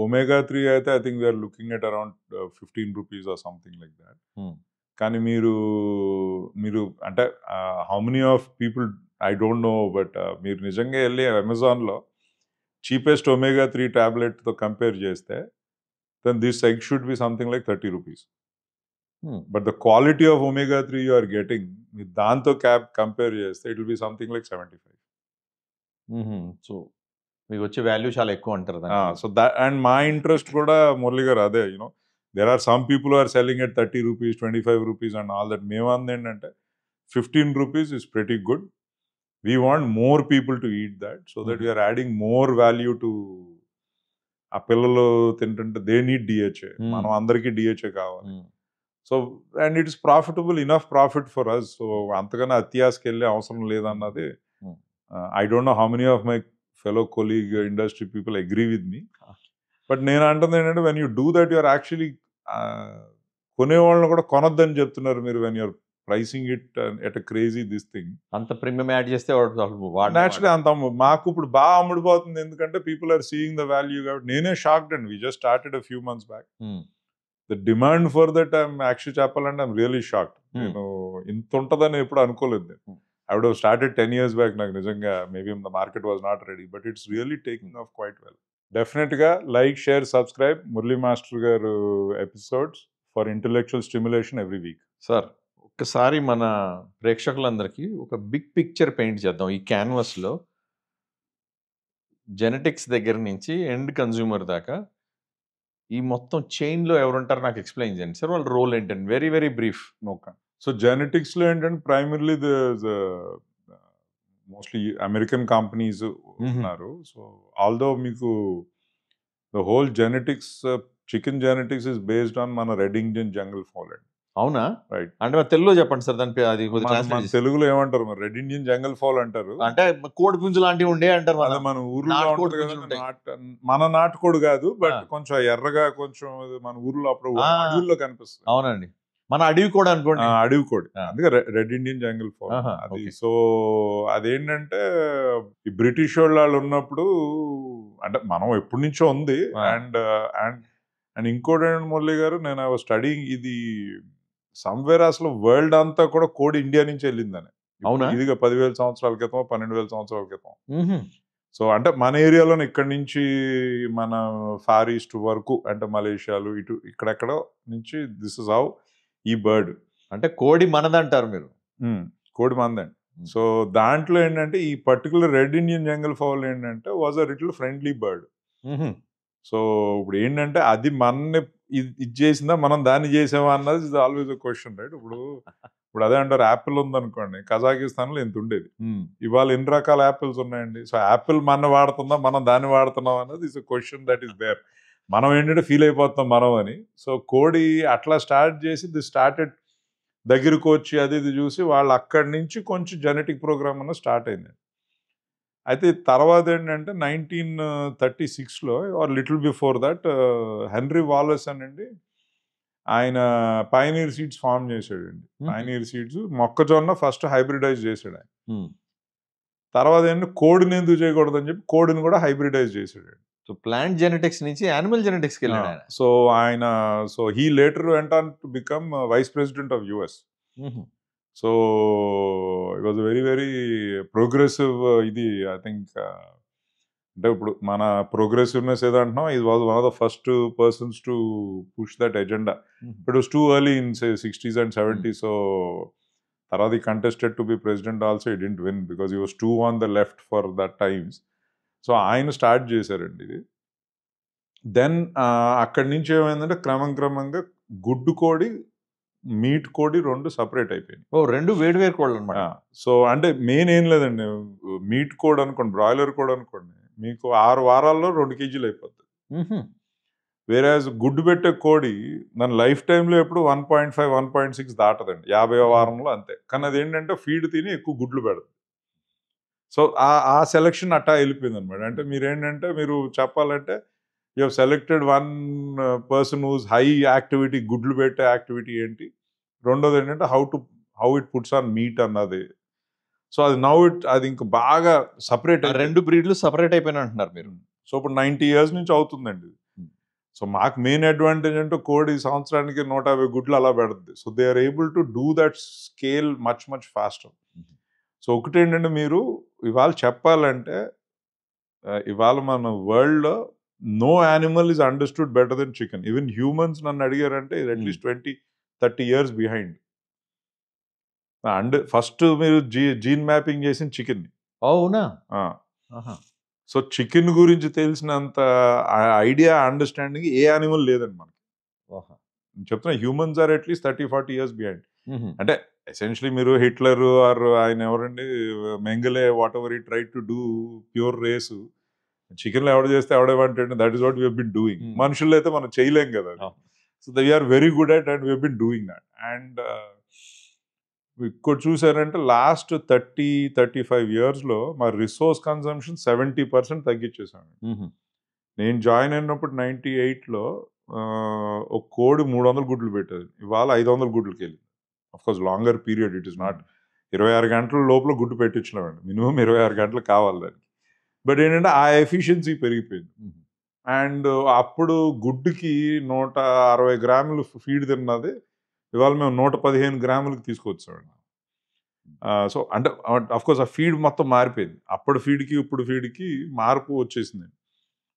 omega 3 అయితే I think we're looking at around 15 rupees or something like that. కానీ మీరు అంటే how many of people I don't know, but మీరు నిజంగా వెళ్ళి అమెజాన్లో చీపెస్ట్ omega 3 టాబ్లెట్తో కంపేర్ చేస్తే then this egg should be something like 30 rupees. But the quality of omega 3 you are getting దాంతో కంపేర్ చేస్తే it will be something like 75. So మీకు వచ్చే వాల్యూ చాలా ఎక్కువ అంటారు. సో దట్ అండ్ మా ఇంట్రెస్ట్ కూడా మురళి గారు అదే, you know there are some people are selling at 30 rupees 25 rupees and all that. మేమంది ఏంటంటే 15 rupees is pretty good. We want more people to eat that so that we're adding more value to ఆ పిల్లలు తింటుంటే they need DHA. మనం అందరికీ DHA కావాలి. So and it's profitable enough profit for us. So అంతకన్నా అత్యాసకి వెళ్ళే అవసరం లేదన్నది. I don't know how many of my fellow colleague industry people agree with me. But నేను అంటుంది ఏంటంటే when you do that you are actually కొనేవాళ్ళని కూడా కొనొద్దని చెప్తున్నారు మీరు when you are pricing it at a crazy this thing. అంత premium add చేస్తే naturally అంత మాకు ఇప్పుడు బాగా అమ్ముడుపోతుంది ఎందుకంటే people are seeing the value. కాబట్టి నేనే shocked and we just started a few months back. The demand for that I'm actually చెప్పాలంటే I'm really shocked. నేను ఇంత ఉంటుందని ఎప్పుడు అనుకోలేదు నేను. I would have started 10 years back. నాకు నిజంగా maybe the market was not ready, but it's really taking off quite well. Definitely like, share, subscribe Murali master గారు episodes for intellectual stimulation every week. Sir ఒక్కసారి మన ప్రేక్షకులందరికీ ఒక big picture paint చేద్దాం. ఈ క్యాన్వాస్లో genetics దగ్గర నుంచి ఎండ్ కన్జ్యూమర్ దాకా ఈ మొత్తం చైన్లో ఎవరుంటారో నాకు ఎక్స్ప్లెయిన్ చేయండి సార్. వాళ్ళ రోల్ ఏంటండి? Very very brief. Okay. So జెనెటిక్స్లో ఏంటంటే ప్రైమర్లీ మోస్ట్లీ అమెరికన్ కంపెనీస్ ఉన్నారు. సో ఆల్దో మీకు the whole genetics chicken genetics is based on మన రెడ్ ఇండియన్ జంగల్ ఫౌల్ అండి. అవునా? రైట్. అంటే మన తెలుగులో చెప్పండి సార్ దాని అది. తెలుగులో ఏమంటారు మరి? రెడ్ ఇండియన్ జంగల్ ఫౌల్ అంటారు. అంటే కోడి పుంజు లాంటివి ఉండే అంటారు. మన ఊర్లో మన నాటుకోడు కాదు, బట్ కొంచెం ఎర్రగా కొంచెం మన ఊర్లో అప్పుడు అడవుల్లో కనిపిస్తుంది. అవునండి, మన అడవి కోడి అనుకోండి. అడవి కోడి, అందుకే రెడ్ ఇండియన్ జంగల్ ఫౌల్ అది. సో అదేంటంటే ఈ బ్రిటిష్ వాళ్ళు ఉన్నప్పుడు, అంటే మనం ఎప్పటి నుంచో ఉంది. అండ్ అండ్ ఇంకోటి మురళి గారు, నేను స్టడీయింగ్ ఇది సమ్వేర్ అసలు వరల్డ్ అంతా కూడా కోడి ఇండియా నుంచి వెళ్ళిందని. ఇదిగా 10,000 సంవత్సరాల క్రితం 12,000 సంవత్సరాల క్రితం. సో అంటే మన ఏరియాలోనే ఇక్కడి నుంచి మన ఫార్ ఈస్ట్ వరకు, అంటే మలేషియాలు ఇటు ఇక్కడెక్కడ నుంచి దిస్ ఇస్ హౌ ఈ బర్డ్. అంటే కోడి మనదంటారు మీరు? కోడి మనదండి. సో దాంట్లో ఏంటంటే ఈ particular red Indian jungle foul ఏంటంటే was a little friendly bird. So ఇప్పుడు ఏంటంటే అది మనని ఇది చేసిందా, మనం దాన్ని చేసామా అన్నది is always a question, right? ఇప్పుడు అదే అంటారు, యాపిల్ ఉందనుకోండి, కజాకిస్తాన్లో ఎంత ఉండేది, ఇవాళ ఎన్ని రకాల యాపిల్స్ ఉన్నాయండి. సో యాపిల్ మన వాడుతుందా, మనం దాన్ని వాడుతున్నాం అన్నది is a question that is there. మనం ఏంటంటే ఫీల్ అయిపోతున్నాం మనం అని. సో కోడి అట్లా స్టార్ట్ చేసి ది స్టార్టెడ్ దగ్గరకు వచ్చి అది ఇది చూసి వాళ్ళు అక్కడి నుంచి కొంచెం జెనెటిక్ ప్రోగ్రామ్ అన్న స్టార్ట్ అయింది. అయితే తర్వాత ఏంటంటే 1936లో or little before that Henry Wallace అనండి, ఆయన పైనీర్ సీడ్స్ ఫామ్ చేశాడండి. పైనీర్ సీడ్స్ మొక్కజొన్న ఫస్ట్ హైబ్రిడైజ్ చేశాడు ఆయన. తర్వాత ఏంటంటే కోడిని ఎందుకు చేయకూడదు అని చెప్పి కోడిని కూడా హైబ్రిడైజ్ చేశాడు. సో ప్లాంట్ జెనెటిక్స్ నుంచి యానిమల్ జెనెటిక్స్కి వెళ్ళాడు ఆయన. సో ఆయన he later went on to become vice president of US. So it was very very progressive ఇది. ఐ థింక్ అంటే ఇప్పుడు మన ప్రోగ్రెసివ్నెస్ ఏదంటున్నాం, ఇది was one of the first persons to push that agenda. It was too early in 60s and 70s. So తర్వాత contested to be president also he didn't win because he was two on the left for that times. So ఆయన start చేశారండి ఇది. Then అక్కడి నుంచి ఏమైందంటే క్రమంగా గుడ్డు కోడి, మీట్ కోడి రెండు సపరేట్ అయిపోయింది. రెండు వేడి వేరు కోళ్ళు అనమాట. సో అంటే మెయిన్ ఏం లేదండి, మీట్ కోడ్ అనుకోండి, బ్రాయిలర్ కోడ్ అనుకోండి, మీకు 6 వారాల్లో 2 kgs అయిపోతుంది. వేరేజ్ గుడ్డు పెట్టే కోడి దాని లైఫ్ టైంలో ఎప్పుడు 1.5 1.6 దాటదండి, 50వ వారంలో అంతే. కానీ అది ఏంటంటే ఫీడ్ తిని ఎక్కువ గుడ్లు పెడదు. సో ఆ సెలెక్షన్ అట్టా వెళ్ళిపోయింది అనమాట. అంటే మీరేంటంటే మీరు చెప్పాలంటే you have selected one person whose high activity, గుడ్లు పెట్టే యాక్టివిటీ ఏంటి, రెండోది ఏంటంటే how it puts on meat అన్నది. సో అది అది ఇంకా బాగా సపరేట్, 2 బ్రీడ్లు సపరేట్ అయిపోయినా అంటున్నారు మీరు. సో ఇప్పుడు 90 years నుంచి అవుతుందండి. సో మాకు మెయిన్ అడ్వాంటేజ్ అంటే కోడి సంవత్సరానికి 150 గుడ్లు అలా పెడుతుంది. So they are able to do that scale much faster. So ఒకటి ఏంటంటే మీరు ఇవాళ చెప్పాలంటే ఇవాళ మన వరల్డ్లో no animal is understood better then chicken. Even humans నన్ను అడిగారంటే ఇది at least 20-30 years behind. And first మీరు జీన్ మ్యాపింగ్ చేసిన చికెన్. అవునా? సో చికెన్ గురించి తెలిసినంత ఐడియా, అండర్స్టాండింగ్ ఏ యానిమల్ లేదండి మనకి. చెప్తున్నా humans are at least 30-40 years behind. అంటే ఎసెన్షియలీ మీరు హిట్లర్ ఆర్ ఆయన ఎవరండి Mengele, whatever he try to do pure race, చికెన్లో ఎవడ చేస్తే ఎవడేమంటే that is what we have been doing. మనుషుల్లో అయితే మనం చేయలేం కదా. So they are very good at and we have been doing that. And ఇక్కడ చూసారంటే లాస్ట్ 30-35 yearsలో మా రిసోర్స్ కన్సంప్షన్ 70% తగ్గించేసాను. నేను జాయిన్ అయినప్పుడు 98లో ఒక కోడి 300 గుడ్లు పెట్టేది, ఇవాళ 500 గుడ్లకి వెళ్ళింది. Of course longer period, it is not 26 గంటల లోపల గుడ్డు పెట్టించలేమండి, మినిమం 26 గంటలు కావాలి దానికి. బట్ ఏంటంటే ఆ ఎఫిషియన్సీ పెరిగిపోయింది. అండ్ అప్పుడు గుడ్డుకి 160 grams ఫీడ్ తిన్నది ఇవాళ మేము 115 grams తీసుకొచ్చామండి. సో అంటే అఫ్కోర్స్ ఆ ఫీడ్ మొత్తం మారిపోయింది. అప్పుడు ఫీడ్కి ఇప్పుడు ఫీడ్కి మార్పు వచ్చేసింది.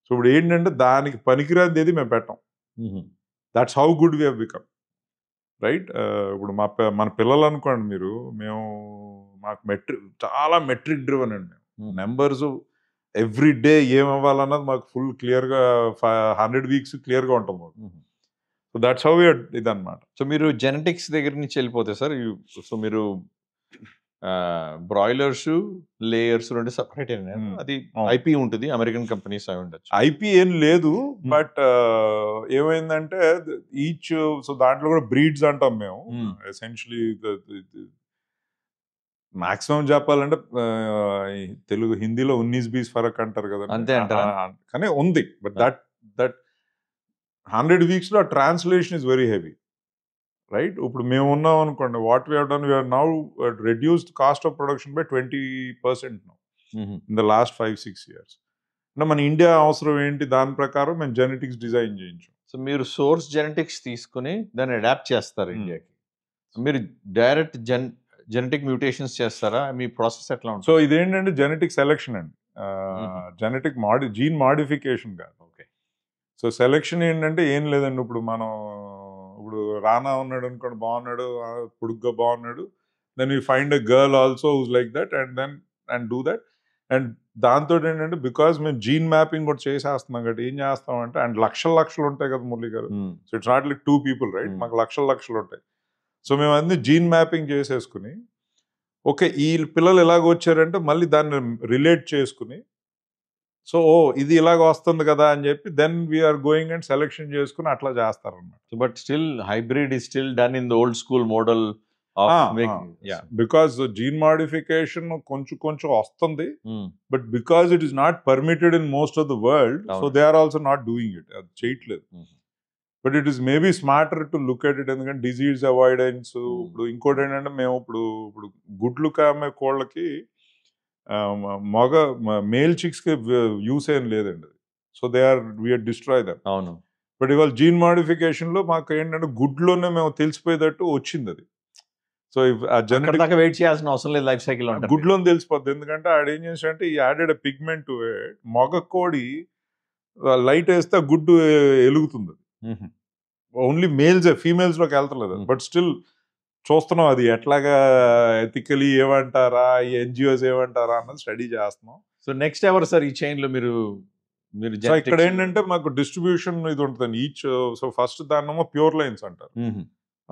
సో ఇప్పుడు ఏంటంటే దానికి పనికిరాంది ఏది మేము పెట్టాం. That's how good we have become, right. ఇప్పుడు మన పిల్లలు అనుకోండి మీరు, మాకు చాలా మెట్రిక్ డ్రివెన్ అండి. మేము నెంబర్స్ ఎవ్రీ డే ఏమవ్వాలన్నది మాకు ఫుల్ క్లియర్గా 100 weeks క్లియర్గా ఉంటుంది మాకు. సో దట్స్ హౌ ఇదన్నమాట. సో మీరు జెనెటిక్స్ దగ్గర నుంచి వెళ్ళిపోతే సార్, సో మీరు బ్రాయిలర్స్, లేయర్స్ రెండు సపరేట్ అయినా, అది ఐపీ ఉంటుంది, అమెరికన్ కంపెనీస్ అయి ఉండొచ్చు. ఐపీ ఏం లేదు, బట్ ఏమైందంటే ఈచ్, సో దాంట్లో కూడా బ్రీడ్స్ అంటాం మేము. ఎసెన్షియలీ మాక్సిమం చెప్పాలంటే తెలుగు హిందీలో 19 20 ఫరక్ అంటారు కదా, అంతే అంటారా? కానీ ఉంది. బట్ దట్ 100 weeksలో translation is very heavy, right. ఇప్పుడు మేము ఉన్నాం అనుకోండి, what we have done, we're now reduced cost of production by 20% now in the last 5-6 years. అంటే మన ఇండియా అవసరం ఏంటి, దాని ప్రకారం మేము జెనెటిక్స్ డిజైన్ చేయించాం. సో మీరు సోర్స్ జెనెటిక్స్ తీసుకుని దాన్ని అడాప్ట్ చేస్తారు ఇండియాకి. మీరు డైరెక్ట్ జెనెటిక్ మ్యూటేషన్స్ చేస్తారా? మీ ప్రాసెస్ ఎట్లా ఉంటుంది? సో ఇదేంటంటే జెనెటిక్ సెలెక్షన్ అండి, జెనెటిక్ జీన్ మాడిఫికేషన్ కాదు. ఓకే. సో సెలెక్షన్ ఏంటంటే ఏం లేదండి, ఇప్పుడు రానా ఉన్నాడు అనుకోండి, బాగున్నాడు, పొడుగ్గా బాగున్నాడు, then you find a girl also whose like that and do that. And దాంతో ఏంటంటే బికాస్ మేము జీన్ మ్యాపింగ్ కూడా చేసేస్తున్నాం కాబట్టి ఏం చేస్తామంటే, అండ్ లక్షలు ఉంటాయి కదా మురళి గారు. So it's not like 2 people, right. మాకు లక్షలు ఉంటాయి. సో మేము అన్ని జీన్ మ్యాపింగ్ చేసేసుకుని, ఓకే ఈ పిల్లలు ఎలాగ వచ్చారంటే మళ్ళీ దాన్ని రిలేట్ చేసుకుని, సో ఇది ఇలాగ వస్తుంది కదా అని చెప్పి then we're going and selection చేసుకుని అట్లా చేస్తారన్నమాట. But still hybrid is still done in the old school model of making. Because gene modification కొంచెం వస్తుంది, but because it is not permitted in most of the world, so they are also not doing it, అది చేయట్లేదు. But it is maybe smarter to look at it, ఎందుకంటే disease avoidance. ఇప్పుడు ఇంకోటి ఏంటంటే మేము ఇప్పుడు గుడ్లు కామే కోళ్ళకి మేల్ చిక్స్కి యూస్ ఏం లేదండి. So we're destroy them. అవును. బట్ ఇవాళ జీన్ మాడిఫికేషన్లో మాకు ఏంటంటే గుడ్లోనే మేము తెలిసిపోయేటట్టు వచ్చింది అది. సో ఆ జెనెటిక్ దాకా వెయిట్ చేయాల్సిన అవసరం లేదు, లైఫ్ సైకిల్ గుడ్లో తెలిసిపోద్ది. ఎందుకంటే ఆడ ఏం చేసాడంటే ఈ యాడెడ్ పిగ్మెంట్ టు ఇట్. మగ కోడి లైట్ వేస్తే గుడ్డు ఎలుగుతుంది. ఓన్లీ మేల్స్, ఫీమేల్స్ లోకి వెళ్తలేదు. బట్ స్టిల్ చూస్తున్నాం అది ఎట్లాగా ఎథికలీ ఏమంటారా, ఈ ఎన్జిఓస్ ఏమంటారా అన్నది స్టడీ చేస్తున్నాం. సో నెక్స్ట్ ఎవరు సార్ ఈ చైన్ లో? మీరు సో ఇక్కడ ఏంటంటే మాకు డిస్ట్రిబ్యూషన్ ఇది ఉంటుంది ఈచ్. సో ఫస్ట్ దాన్నేమో ప్యూర్ లైన్స్ అంటారు.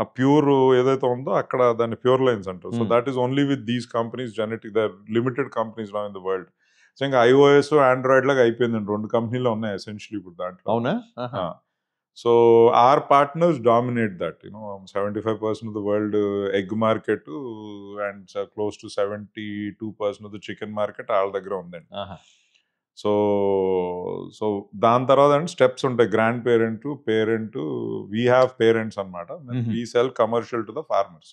ఆ ప్యూర్ ఏదైతే ఉందో అక్కడ దాన్ని ప్యూర్ లైన్స్ అంటారు. So that is only with these companies genetic, the limited companies నా ఇన్ ద వరల్డ్. సో ఇంకా iOS ఆండ్రాయిడ్ లాగా అయిపోయిందండి, 2 కంపెనీలు ఉన్నాయి ఎసెన్షియలీ ఇప్పుడు దాంట్లో. అవునా? So our partners dominate that, 75% of the world egg market and close to 72% of the chicken market వాళ్ళ దగ్గర ఉందండి. సో దాని తర్వాత అంటే స్టెప్స్ ఉంటాయి, grandparent, parent, we have parents అనమాట. We sell commercial to the farmers,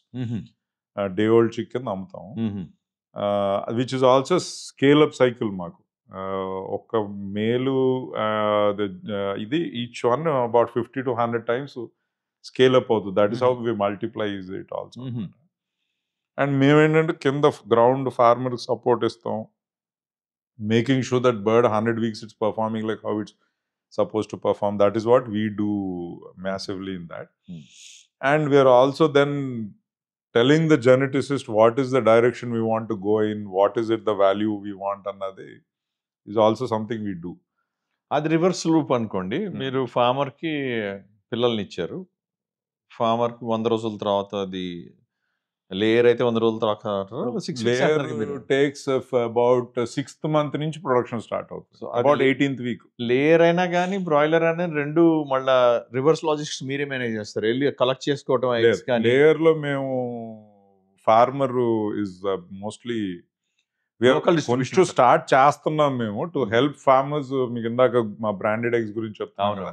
day old chicken అమ్ముతాం, which is also scale up cycle. మాకు ఒక మేలు ఇది each one about 50 to 100 times scale up అవుతుంది. That is how we multiplies it also. And మేమేంటంటే కింద ground farmer support ఇస్తాం, making sure that bird 100 weeks it's performing like how it's supposed to perform. That is what we do massively in that. And we are also then telling the geneticist what is the direction we want to go in, what is it the value we want అన్నది is also something we do. అది reverse loop అనుకోండి. మీరు farmer కి పిల్లల్ని ఇచ్చారు, farmer కి 100 రోజుల తర్వాత అది లేయర్ అయితే 100 రోజుల తర్వాత టేక్స్ అబౌట్ 6th month నుంచి ప్రొడక్షన్ స్టార్ట్ అవుతుంది, అబౌట్ 18th week. లేయర్ అయినా కానీ బ్రాయిలర్ అయినా రెండు మళ్ళా రివర్స్ లాజిస్టిక్స్ మీరే మేనేజ్ చేస్తారు, వెళ్ళి కలెక్ట్ చేసుకోవడం? లేయర్ లో మేము ఫార్మర్ ఇస్ మోస్ట్లీ కొంచెం స్టార్ట్ చేస్తున్నాం మేము టు హెల్ప్ ఫార్మర్స్. మీకు ఇందాక మా బ్రాండెడ్ ఎగ్స్ గురించి చెప్తాను.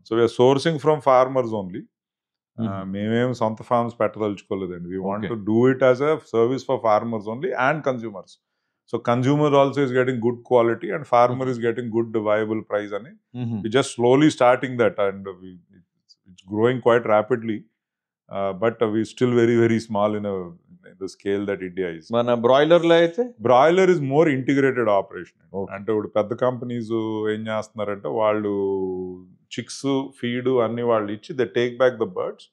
So we're sourcing from farmers only. మేమేం సొంత ఫార్మ్స్ పెట్టదలుచుకోలేదండి. We want to do it as a service for farmers only and consumers. So consumer also is getting good quality and farmer is getting good viable price అని we just slowly starting that and it's growing quite rapidly. But we still very very small in the scale that India is. మన broiler లో అయితే broiler is more integrated operation. అంటే ఇప్పుడు పెద్ద companies ఏం చేస్తున్నారంటే వాళ్ళు చిక్స్ ఫీడ్ అన్ని వాళ్ళు ఇచ్చి they take back the birds.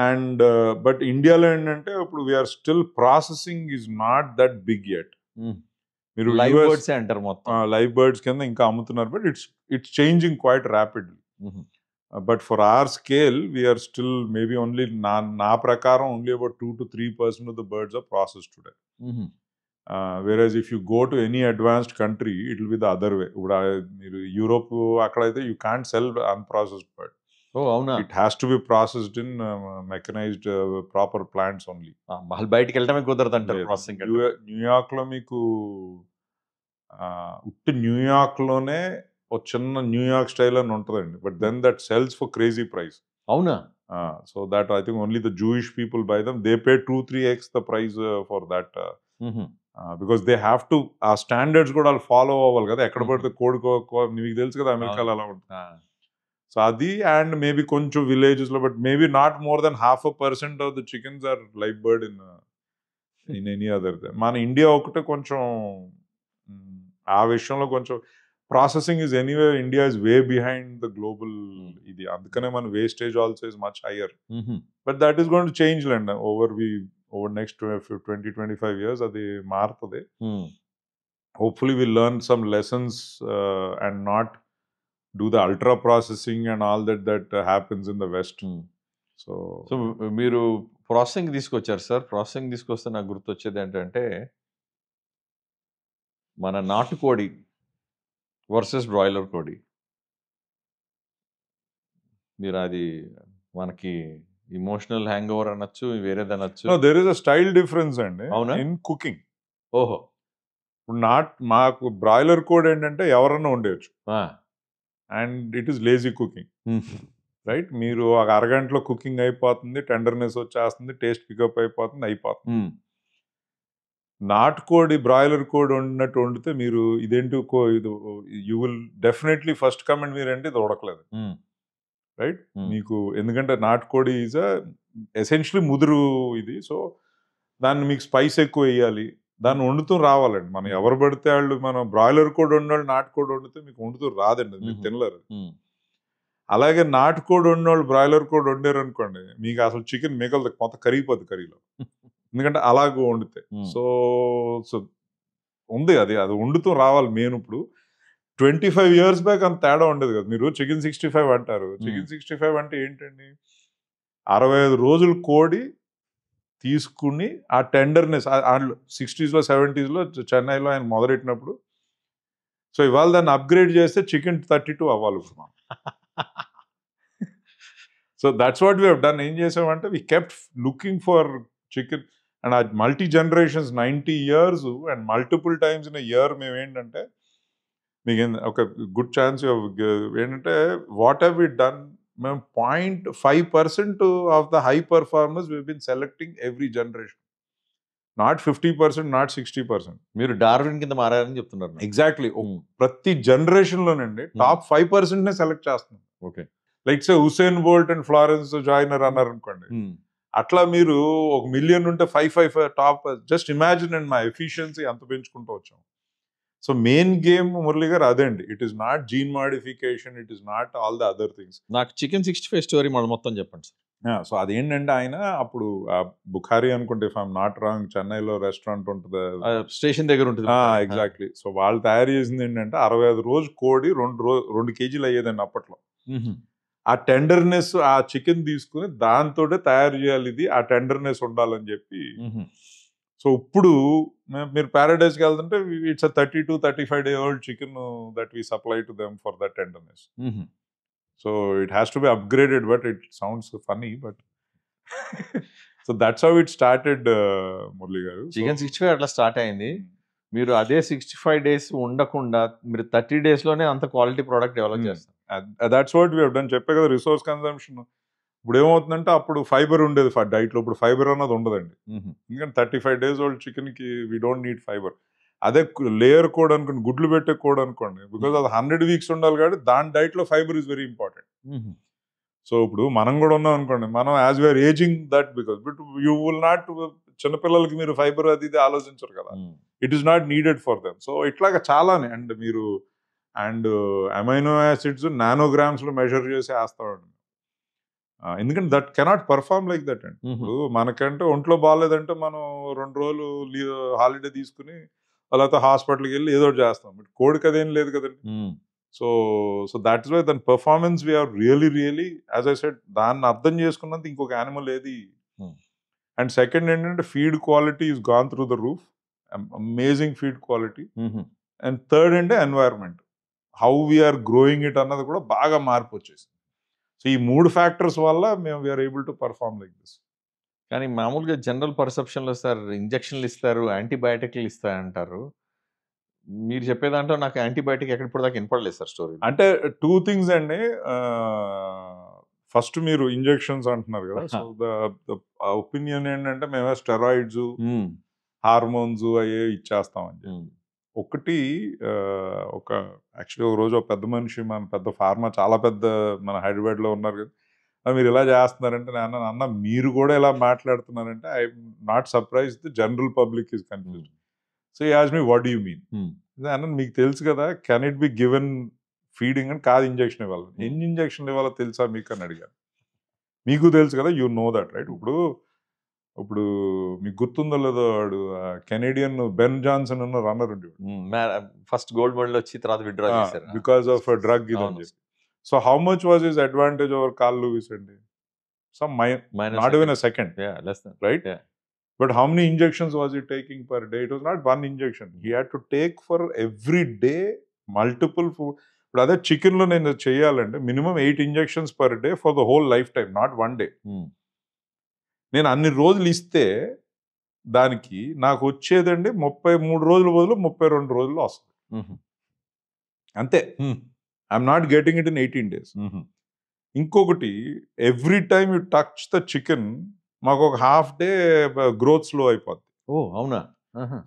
And but ఇండియాలో ఏంటంటే ఇప్పుడు we're still processing is not that big yet. మీరు లైవ్ బర్డ్స్ అంటారు మొత్తం, లైవ్ బర్డ్స్ కింద ఇంకా అమ్ముతున్నారు. But it's changing quite rapidly. But for our scale, we are still maybe only, na prakaram, only about 2 to 3% of the birds are processed today. Whereas if you go to any advanced country, it will be the other way. Europe, you can't sell unprocessed bird. Oh, avuna. It has to be processed in mechanized proper plants only. mahal bayitiki veltame kudaradantara processing. New York lo meeku utti New York lone ఓ చిన్న New York style అని ఉంటుందండి, but then that sells for crazy price. అవునా? So that I think only the Jewish people buy them. They pay 2-3x the price for that, because they have to, ఆ standards కూడా వాళ్ళు follow అవ్వాలి కదా. ఎక్కడ పడితే కోడుకో, మీకు తెలుసు కదా అమెరికాలో అలా ఉంటుంది. సో అది అండ్ మేబీ కొంచెం విలేజెస్ లో, but maybe not more than 0.5% of the chickens are live bird in any other. మన ఇండియా ఒకటే కొంచెం ఆ విషయంలో కొంచెం processing is anyway, India is way behind the global ఇది. అందుకనే మన wastage also is much higher. But that is going to change land over next 20-25 years. అది మారుతుంది. Hopefully we'll learn some lessons and not do the ultra processing and all that happens in the West. So మీరు processing తీసుకొచ్చారు sir. Processing తీసుకొస్తే నాకు గుర్తొచ్చేది ఏంటంటే మన నాటుకోడి వర్సెస్ బ్రాయిలర్ కోడి. మీరు అది మనకి ఇమోషనల్ హ్యాంగ్ ఓవర్ అనొచ్చు, వేరేది అనొచ్చు. There is a style difference అండి ఇన్ కుకింగ్. ఓహో. మాకు బ్రాయిలర్ కోడి ఏంటంటే ఎవరన్నా ఉండేయచ్చు and it is lazy cooking, right? మీరు ఒక అరగంటలో కుకింగ్ అయిపోతుంది, టెండర్నెస్ వచ్చేస్తుంది, టేస్ట్ పికప్ అయిపోతుంది. నాటుకోడి బ్రాయిలర్ కోడి వండినట్టు వండితే మీరు ఇదేంటి, you will definitely first comment మీరంటే ఇది ఉడకలేదు, రైట్. మీకు ఎందుకంటే నాటుకోడి ఈజ్ ఎసెన్షియలీ ముదురు ఇది. సో దాన్ని మీకు స్పైస్ ఎక్కువ వేయాలి, దాన్ని వండుతూ రావాలండి. మనం ఎవరు పడితే వాళ్ళు, మనం బ్రాయిలర్ కోడి వండాలి, నాటుకోడి వండితే మీకు వండుతూ రాదండి, మీరు తినలేరు. అలాగే నాటుకోడి వండినోళ్ళు బ్రాయిలర్ కోడి వండారు అనుకోండి, మీకు అసలు చికెన్ మిగలదు, మొత్తం కరిగిపోద్ది కర్రీలో, ఎందుకంటే అలాగ వండితే. సో సో ఉంది అది వండుతూ రావాలి మెయిన్. ఇప్పుడు 25 years బ్యాక్ అంత తేడా ఉండేది కదా. మీరు చికెన్ 65 అంటారు. చికెన్ 65 అంటే ఏంటండి, 65 రోజులు కోడి తీసుకుని ఆ టెండర్నెస్ 60s, 70s చెన్నైలో ఆయన మొదలెట్టినప్పుడు, సో ఇవాళ దాన్ని అప్గ్రేడ్ చేస్తే చికెన్ 32 అవ్వాలి ఇప్పుడు మనం. So that's what we have done. ఏం చేసామంటే we kept looking for chicken, and ఆ multi generations 90 years and multiple times in year మేము ఏంటంటే, మీకు ఒక గుడ్ ఛాన్స్ ఏంటంటే, వాట్ హ్యావ్ వి డన్, మేము 0.5% of the high performers we been selecting every generation, not 50%, not 60%. మీరు Darwin కింద మారారని చెప్తున్నారు. ఎగ్జాక్ట్లీ. ప్రతి జనరేషన్ లోనండి టాప్ 5% నే సెలెక్ట్ చేస్తున్నాం. Okay, like say Usain Bolt and Florence Joyner అన్నారు అనుకోండి, అట్లా మీరు 1 million ఉంటే 5 టాప్. జస్ట్ ఇమాజిన్ అండ్ మా ఎఫిషియన్సీ ఎంత పెంచుకుంటూ వచ్చాం. So main game Murali garu అదే అండి. It is not gene modification, it is not all the other things. నాకు చికెన్ 65 స్టోరీ మొత్తం చెప్పండి సార్. సో అదేంటంటే, ఆయన అప్పుడు బుఖారీ అనుకుంటే, ఇఫ్ ఐఎమ్ నాట్ రాంగ్, చెన్నైలో రెస్టారెంట్ ఉంటుంది, స్టేషన్ దగ్గర ఉంటుంది. ఎగ్జాక్ట్లీ. సో వాళ్ళు తయారు చేసింది ఏంటంటే 65 రోజు కోడి 2 kgs అయ్యేదండి అప్పట్లో. ఆ టెండర్నెస్, ఆ చికెన్ తీసుకుని దాంతో తయారు చేయాలి, ఇది ఆ టెండర్నెస్ ఉండాలని చెప్పి. సో ఇప్పుడు మీరు ప్యారడైజ్కి వెళ్తుంటే it's 32-35 day old chicken that we supply to them for that tenderness. So it has to be upgraded, but it sounds funny, but so that's how it started Murali garu. Chicken 65 అట్లా start అయింది. మీరు అదే 65 days ఉండకుండా మీరు 30 days లోనే అంత quality product develop చేస్తారు. That's what we have done. చెప్పే కదా, రిసోర్స్ కన్సంప్షన్. ఇప్పుడు ఏమవుతుందంటే, అప్పుడు ఫైబర్ ఉండేది డైట్లో, ఇప్పుడు ఫైబర్ అన్నది ఉండదండి. ఎందుకంటే 35 days old చికెన్కి వీ డోంట్ నీడ్ ఫైబర్. అదే లేయర్ కోడ్ అనుకోండి, గుడ్లు పెట్టే కోడ్ అనుకోండి, బికాజ్ అది 100 weeks ఉండాలి కాబట్టి దాని డైట్లో fibre is very important. So ఇప్పుడు మనం కూడా ఉన్నాం అనుకోండి, మనం as we're ageing that, because but you will not, చిన్నపిల్లలకి మీరు ఫైబర్ అది ఇది ఆలోచించరు కదా, it is not needed for them. So ఇట్లాగా చాలానే, అండ్ మీరు అమైనో యాసిడ్స్ నానోగ్రామ్స్ లో మెజర్ చేసి వేస్తామండి. ఎందుకంటే that cannot perform like that అండి. ఇప్పుడు మనకంటే ఒంట్లో బాగాలేదంటే మనం 2 రోజులు హాలిడే తీసుకుని వాళ్ళతో హాస్పిటల్కి వెళ్ళి ఏదో చేస్తాం. బట్ కోడికి అదేం లేదు కదండి. సో దట్ ఇస్ వై దాని performance we're really as I said, దాన్ని అర్థం చేసుకున్నంత ఇంకొక యానిమల్ ఏది. అండ్ సెకండ్ ఏంటంటే, feed quality is gone through the roof, amazing feed quality. And third అంటే environment, how we're growing it అన్నది కూడా బాగా మార్పు వచ్చేసింది. సో ఈ 3 factors వల్ల మేము we're able to perform like this. కానీ మామూలుగా జనరల్ పర్సెప్షన్లో సార్, ఇంజక్షన్లు ఇస్తారు, యాంటీబయాటిక్లు ఇస్తారంటారు. మీరు చెప్పేదాంట్లో నాకు యాంటీబయాటిక్ ఎక్కడిప్పుడు దాకా వినపడలేదు సార్ స్టోరీ. అంటే 2 things అండి. ఫస్ట్ మీరు ఇంజెక్షన్స్ అంటున్నారు కదా, సో ద ఒపీనియన్ ఏంటంటే, మేము స్టెరాయిడ్స్, హార్మోన్స్ అయ్యే ఇచ్చేస్తామని చెప్పి. ఒకటి యాక్చువల్లీ ఒక రోజు ఒక పెద్ద మనిషి, మన పెద్ద ఫార్మా, చాలా పెద్ద, మన హైదరాబాద్లో ఉన్నారు కదా, మీరు ఇలా చేస్తున్నారంటే నేను అన్న, మీరు కూడా ఇలా మాట్లాడుతున్నారంటే I'm not surprise, the general public is confused. So ఈ asked me, what do you mean అన్న, మీకు తెలుసు కదా, can it be given feeding అని. కాదు, ఇంజక్షన్ ఇవ్వాలి. ఎన్ని ఇంజక్షన్లు ఇవ్వాలో తెలుసా మీకు అని అడిగాను. మీకు తెలుసు కదా, యూ నో దట్ రైట్. ఇప్పుడు మీకు గుర్తుందో లేదో, వాడు కెనేడియన్ బెన్ జాన్సన్ అన్న రన్నర్ ఉండేవాడు, ఫస్ట్ గోల్డ్ మెడల్ వచ్చి తర్వాత విత్డ్రా చేశారు బికాస్ ఆఫ్ డ్రగ్ ఇది అని చెప్పి. So how much was his advantage over Carl Lewis అండి? Some not even a second, right? But how many injections was he taking per day? It was not one injection. He had to take for every day multiple food. ఇప్పుడు అదే చికెన్లో నేను చేయాలంటే minimum 8 injections per day for the whole lifetime, not one day. నేను అన్ని రోజులు ఇస్తే దానికి నాకు వచ్చేదండి 33 రోజుల బదులు 32 రోజుల్లో వస్తుంది అంతే. I'm not getting it in 18 days. ఇంకొకటి, every time you touch the chicken, మాకు ఒక హాఫ్ డే గ్రోత్ స్లో అయిపోద్ది. ఓ అవునా?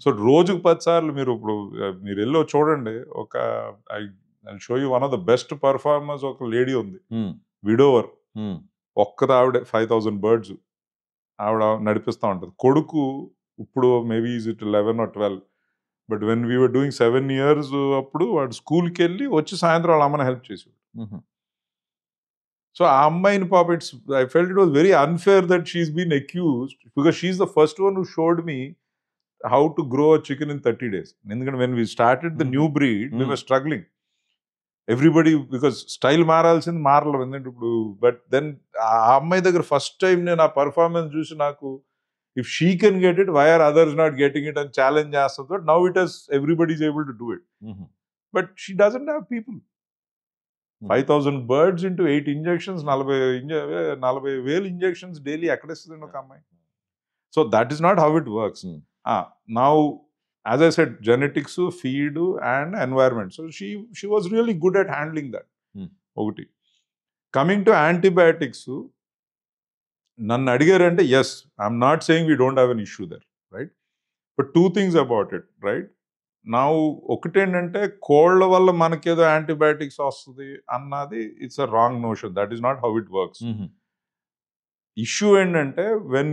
సో రోజుకు 10 సార్లు మీరు వెళ్ళి చూడండి. I show you one of the best performers, ఒక లేడీ ఉంది, విడోవర్, ఉమ్, ఒక్కది ఆవిడ 5,000 బర్డ్స్ ఆవిడ నడిపిస్తూ ఉంటుంది. కొడుకు ఇప్పుడు maybe is it 11 or 12, but when we were doing 7 years అప్పుడు వాడు స్కూల్కి వెళ్ళి వచ్చి సాయంత్రం వాళ్ళ అమ్మని హెల్ప్ చేసేవాడు. ఉమ్, సో ఆ అమ్మాయిని పాప I felt it was very unfair that she's been accused because she's the first one who showed me how to grow a chicken in 30 days. ఎందుకంటే when we started the new breed we were struggling. Everybody because style మారాల్సింది మారలేదు ఎందుకంటే ఇప్పుడు. But then ఆ అమ్మాయి దగ్గర first time నేను ఆ పర్ఫార్మెన్స్ చూసి నాకు if she can get it why are others not getting it అని ఛాలెంజ్ చేస్తుంది. But now it has everybody is able to do it. But she doesn't have people. 5,000 birds into 8 injections, 40,000 injections daily ఎక్కడేస్తుంది ఒక అమ్మాయి? So that is not how it works. Now as I said genetics, feed and environment. So she was really good at handling that. ఒకటి coming to antibiotics, నన్ను అడిగారంటే yes, I'm not saying we don't have an issue there, right? But 2 things about it, right? నా ఒకటేంటంటే కోళ్ళ వల్ల మనకేదో antibiotics వస్తుంది అన్నది it's a wrong notion. That is not how it works. Issue ఏంటంటే when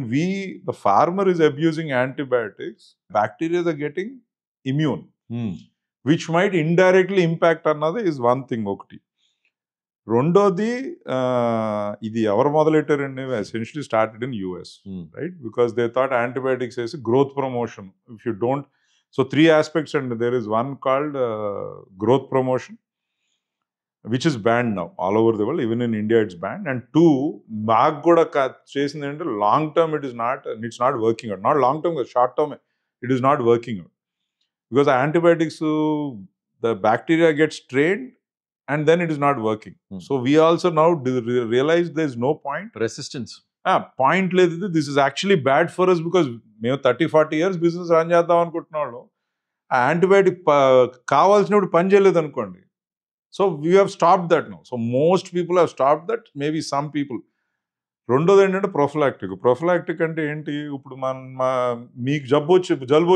the farmer is abusing antibiotics, bacterias are getting immune which might indirectly impact అన్నది is one thing. ఒకటి. రెండోది, ఇది ఎవరు మొదలెట్టారండి? ఎసెన్షియలీ స్టార్టెడ్ ఇన్ US, రైట్? Because they thought antibiotics వేసి growth promotion. If you don't, so 3 aspects, and there is one called growth promotion, which is banned now all over the world. Even in India it's banned. And 2, maak kuda chesindi ante long term it is not, it's not working out. Not long term, short term it is not working out, because antibiotics, the bacteria gets trained and then it is not working. So we also now realize there is no point, resistance point లేదు. This is actually bad for us, because మేము 30-40 years business run చేద్దాం అనుకుంటున్న వాళ్ళు ఆ antibiotic కావాల్సినప్పుడు పని చేయలేదు అనుకోండి. So we have stop that now. So most people have stop that, maybe some people. రెండోది ఏంటంటే ప్రొఫిలాక్టిక్. ప్రొఫిలాక్టిక్ అంటే ఏంటి? ఇప్పుడు మీకు జలుబు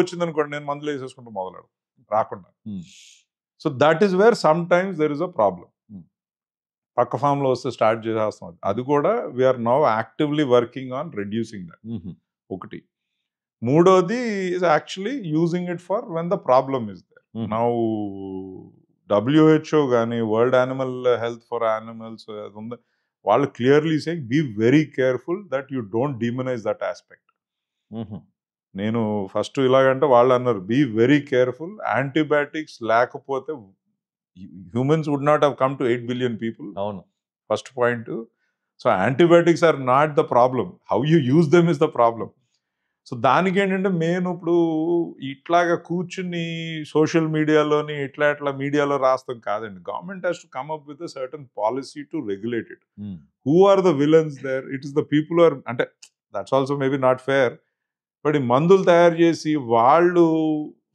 వచ్చింది అనుకోండి, నేను మందులు వేసేసుకుంటూ మొదలాడు రాకుండా. So that is where sometimes there is a problem. పక్క ఫామ్లో వస్తే స్టార్ట్ చేసేస్తాం. అది కూడా we're now actively working on reducing that. ఒకటి. మూడోది is actually using it for when the problem is there. Now WHO కానీ world animal health for animals అది ఉంది, వాళ్ళు clearly saying be very careful that you don't demonise that aspect. నేను first ఇలాగంటే వాళ్ళు అన్నారు బీ వెరీ కేర్ఫుల్, యాంటీబయాటిక్స్ లేకపోతే humans would not have come to 8 billion people. అవును. First point. So antibiotics are not the problem. How you use them is the problem. So దానికి ఏంటంటే main ఇప్పుడు ఇట్లాగా కూర్చుని సోషల్ మీడియాలోని ఇట్లా మీడియాలో రాస్తాం కాదండి. Government has to come up with a certain policy to regulate it. Who are the villains there? It is the people are, అంటే that's also maybe not fair. But ఈ మందులు తయారు చేసి వాళ్ళు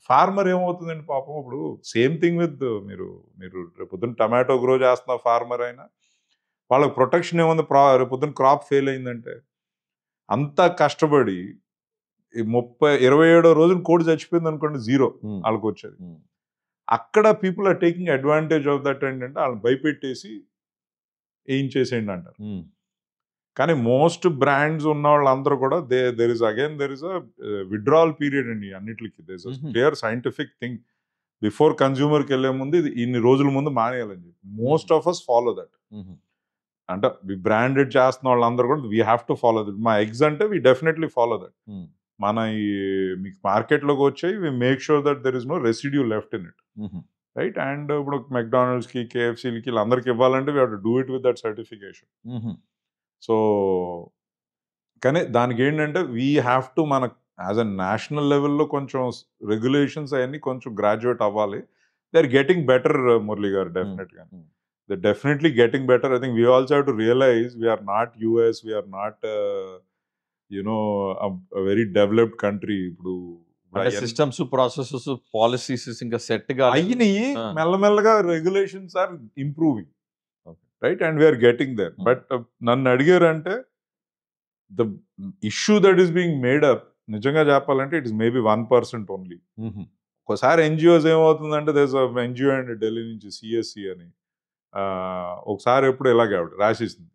ఫార్మర్ ఏమవుతుందండి పాపం. ఇప్పుడు సేమ్ థింగ్ విత్ మీరు రేపొద్దున టమాటో గ్రో చేస్తున్న ఫార్మర్ అయినా వాళ్ళకి ప్రొటెక్షన్ ఏముంది? రేపొద్దున క్రాప్ ఫెయిల్ అయిందంటే అంతా కష్టపడి 27వ రోజున కోడి చచ్చిపోయింది అనుకోండి, జీరో వాళ్ళకి వచ్చేది. అక్కడ people are taking advantage of that. ఏంటంటే వాళ్ళని భయపెట్టేసి ఏం చేసేయండి అంటారు. కానీ మోస్ట్ బ్రాండ్స్ ఉన్న వాళ్ళందరూ కూడా there is a withdrawal period అండి అన్నిటికి. There is a clear scientific thing. Before కన్జ్యూమర్కి వెళ్ళే ముందు ఇది ఇన్ని రోజుల ముందు మానేయాలని చెప్పి most of us follow that. అంటే బ్రాండెడ్ చేస్తున్న వాళ్ళందరూ కూడా we have to follow that. మా ఎగ్స్ అంటే వీ డెఫినెట్లీ ఫాలో దట్. మన మీకు మార్కెట్లోకి వచ్చాయి we make sure that there is no residue left in it, right? And ఇప్పుడు మెక్డానల్డ్స్కి, KFCలకి వీళ్ళందరికీ ఇవ్వాలంటే we have to do it with that certification. So కానీ దానికి ఏంటంటే వీ హ్యావ్ టు మన యాజ్ అ నేషనల్ లెవెల్లో కొంచెం రెగ్యులేషన్స్ అవన్నీ కొంచెం గ్రాడ్యుయేట్ అవ్వాలి. They are getting better, Murali garu, డెఫినెట్గా. They definitely getting better. I think we also have to realise we're not US, we're not very developed country. ఇప్పుడు systems, processes, policies ఇంకా set గా అయినాయి. మెల్లమెల్లగా regulations are improving, right? And we're getting there. But నన్ను అడిగారంటే the issue that is being made up, నిజంగా చెప్పాలంటే it is maybe 1% only. ఒకసారి NGOs ఏమవుతుందంటే there is NGO and Delhi నుంచి CSC అని, ఒకసారి ఎప్పుడు ఇలాగే ఆవిడ రాసేసింది.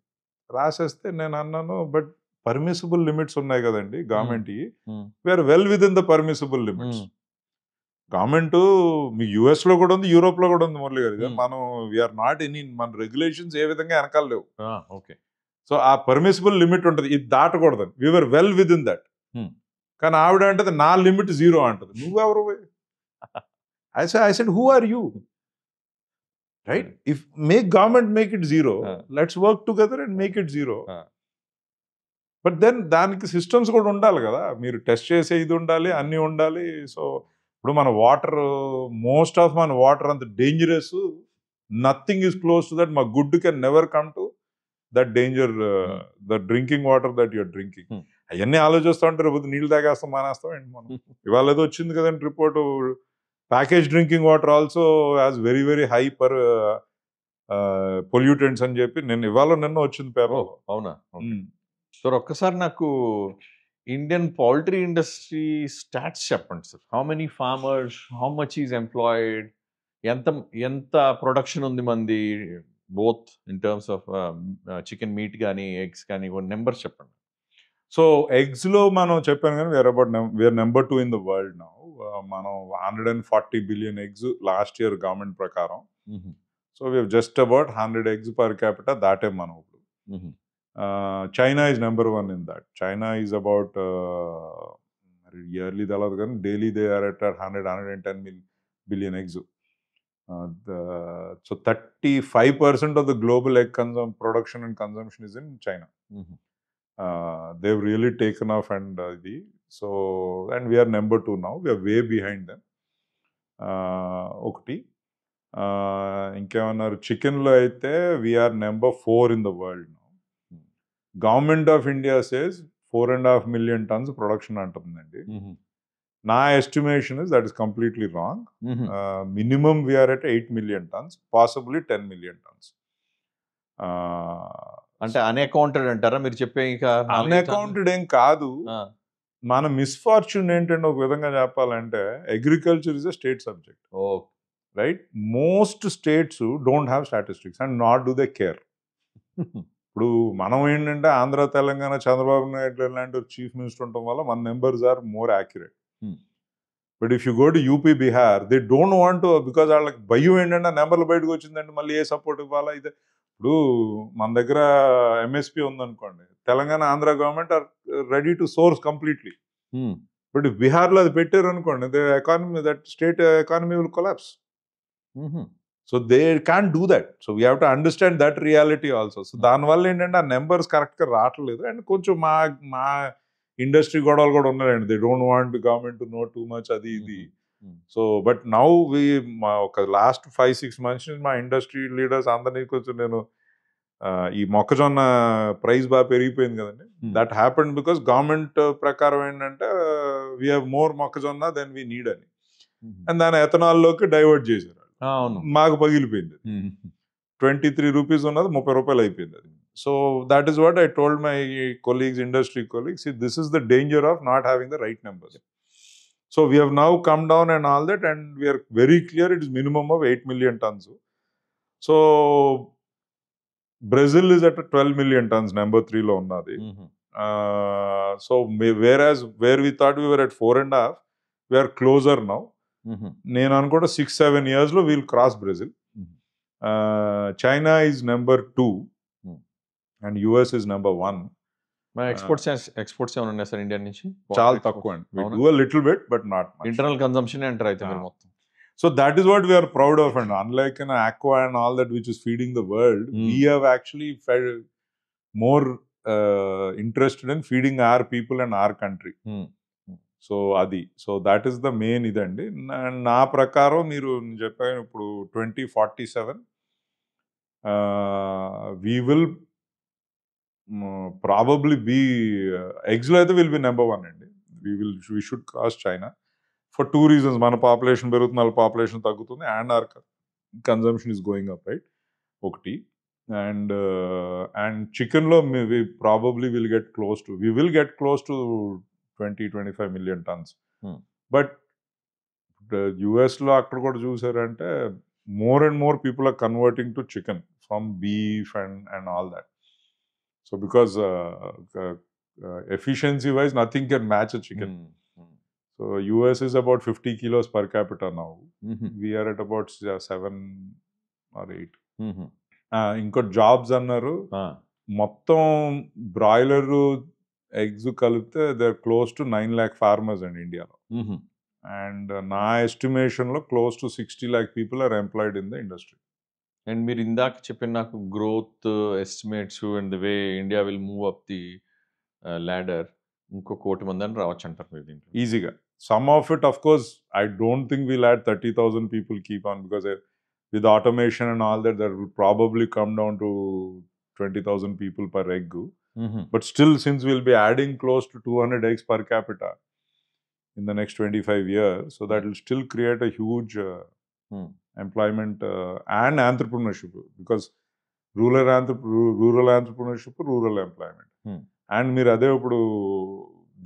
రాసేస్తే నేను అన్నాను, బట్ పర్మిసిబుల్ లిమిట్స్ ఉన్నాయి కదండి గవర్నమెంట్కి, we're well within the permissible limits. Government మీ యుఎస్లో కూడా ఉంది, యూరోప్లో కూడా ఉంది మురళి గారు. మనం వీఆర్ నాట్ ఎనీ, మన రెగ్యులేషన్స్ ఏ విధంగా వెనకాల లేవు. ఓకే. సో ఆ పర్మిసిబుల్ లిమిట్ ఉంటుంది, ఇది దాటకూడదు. We're well within that. కానీ ఆవిడ అంటది నా లిమిట్ 0 అంటది. నువ్వెవరు? I said, who are you? Right? If make government make it 0, let's work together and make it 0. But then దానికి సిస్టమ్స్ కూడా ఉండాలి కదా, మీరు టెస్ట్ చేసే ఇది ఉండాలి, అన్నీ ఉండాలి. సో ఇప్పుడు మన వాటర్, మోస్ట్ ఆఫ్ మన వాటర్ అంత dangerous, nothing is close to that. మా good can never come to that danger, the drinking water that you're drinking. అవన్నీ ఆలోచిస్తూ ఉంటారు, రేపు నీళ్ళు తాగేస్తాం మానేస్తాం ఏంటి మనం. ఇవాళ ఏదో వచ్చింది కదండి report, package drinking water also has very very high per pollutants అని చెప్పి నిన్న వచ్చింది పేపర్. అవునా? సార్ ఒక్కసారి నాకు ఇండియన్ పౌల్ట్రీ ఇండస్ట్రీ స్టాట్స్ చెప్పండి sir. How many farmers, how much is employed, ఎంత ప్రొడక్షన్ ఉంది మంది, both in terms of chicken meat కానీ ఎగ్స్ కానీ, నెంబర్స్ చెప్పండి. సో ఎగ్స్లో మనం చెప్పాను కానీ we're number 2 in the world now. మనం 140 billion eggs last year government ప్రకారం. So we're just about 100 eggs per capital దాటే మనం ఇప్పుడు. China is number 1 in that. China is about yearly తెలదు కానీ daily they are at 110 billion eggs. So 35% of the global egg production and consumption is in China. They've really taken off and and we are number 2 now. We are way behind them. ఒకటి ఇంకేమన్నారు, చికెన్లో అయితే we're number 4 in the world now. Government of India says 4.5 million tons production అంటుందండి. నా estimation is that is completely wrong. Minimum we're at 8 million tons, possibly 10 million tons. అంటే unaccounted అంటారా మీరు చెప్పే? అన్అకౌంటెడ్ ఏం కాదు. మన మిస్ఫార్చ్యూన్ ఏంటంటే ఒక విధంగా చెప్పాలంటే agriculture is a state subject, right? Most states don't have statistics and not do they care. ఇప్పుడు మనం ఏంటంటే ఆంధ్ర, తెలంగాణ, చంద్రబాబు నాయుడు లాంటి చీఫ్ మినిస్టర్ ఉండటం వల్ల మన numbers are more accurate. But if you go to UP, Bihar, they don't want to, because వాళ్ళకి భయం ఏంటంటే నెంబర్లు బయటకు వచ్చిందంటే మళ్ళీ ఏ సపోర్ట్ ఇవ్వాలా. ఇదే ఇప్పుడు మన దగ్గర ఎంఎస్పీ ఉందనుకోండి, Telangana, Andhra government are ready to source completely. But if బీహార్లో అది పెట్టారు అనుకోండి, the economy, that state economy will collapse. So they can do that. So we have to understand that reality also. So దానివల్ల ఏంటంటే ఆ నెంబర్స్ కరెక్ట్గా రావట్లేదు. అండ్ కొంచెం మా ఇండస్ట్రీ గొడవలు కూడా ఉన్నాయండి. They don't want government to know too much, అది ఇది. సో బట్ నౌ ఒక లాస్ట్ 5-6 months నుంచి మా ఇండస్ట్రీ లీడర్స్ అందరినీ కొంచెం నేను ఈ మొక్కజొన్న ప్రైస్ బాగా పెరిగిపోయింది కదండి. దట్ హ్యాపెండ్ బికాస్ గవర్నమెంట్ ప్రకారం ఏంటంటే వీ హ్యావ్ మోర్ మొక్కజొన్న దెన్ వీ నీడ్ అని, అండ్ దాని ఎథనాల్లోకి డైవర్ట్ చేశారు. మాకు పగిలిపోయింది. 23 rupees ఉన్నది 30 రూపాయలు అయిపోయింది అది. So that is what I told my colleagues, industry colleagues, this is the danger of not having the right numbers. So we have now come down and all that, and we're very clear it is minimum of 8 million tons. So Brazil is at 12 million tons, number 3లో ఉన్నది. So where we thought we were at 4.5, we're closer now. నేను అనుకుంటా 6-7 years wheel cross Brazil. China is number 2 and US is number 1. Exports ఏమైనా ఉన్నాయి sir India నుంచి? చాలా తక్కువ అండి. We do a little bit but not much. Internal consumption అంటారు అయితే మీరు మొత్తం. So that is what we are proud of, and unlike an aqua and all that which is feeding the world, we have actually felt more interested in feeding our people and our country. So అది, so that is the main ఇదండి. నా ప్రకారం మీరు చెప్పాను ఇప్పుడు 2047 we will probably be, ఎగ్స్లో అయితే will be number 1 అండి. We should cross China for 2 reasons. మన పాపులేషన్ పెరుగుతుంది, వాళ్ళ పాపులేషన్ తగ్గుతుంది, and our consumption is going up, right? ఒకటి. అండ్ చికెన్లో we probably will get close to 20-25 million tons. But యుఎస్లో అక్కడ కూడా చూసారంటే more and more people are converting to chicken from beef and all that. So because efficiency wise, nothing can match a chicken. So US is about 50 kilos per capita now. We are at about 7 or 8. ఇంకో jobs అన్నారు, మొత్తం broiler eggs కలిపితే they are close to 9 lakh farmers అండి ఇండియాలో. And నా ఎస్టిమేషన్లో close to 60 lakh people are employed in the industry. And మీరు ఇందాక చెప్పిన నాకు growth estimates and the way India will move up the ladder, ఇంకో 1 కోటి మంది అని రావచ్చు అంటారు మీరు దీంట్లో ఈజీగా. Some of it of course I don't think will add 30,000 people keep on, because with automation and all that will probably come down to 20,000 people per egg. But still, since we'll be adding close to 200 eggs per capita in the next 25 years, so that will still create a huge employment and entrepreneurship, because rural entrepreneurship, rural employment. And మీరు అదే ఇప్పుడు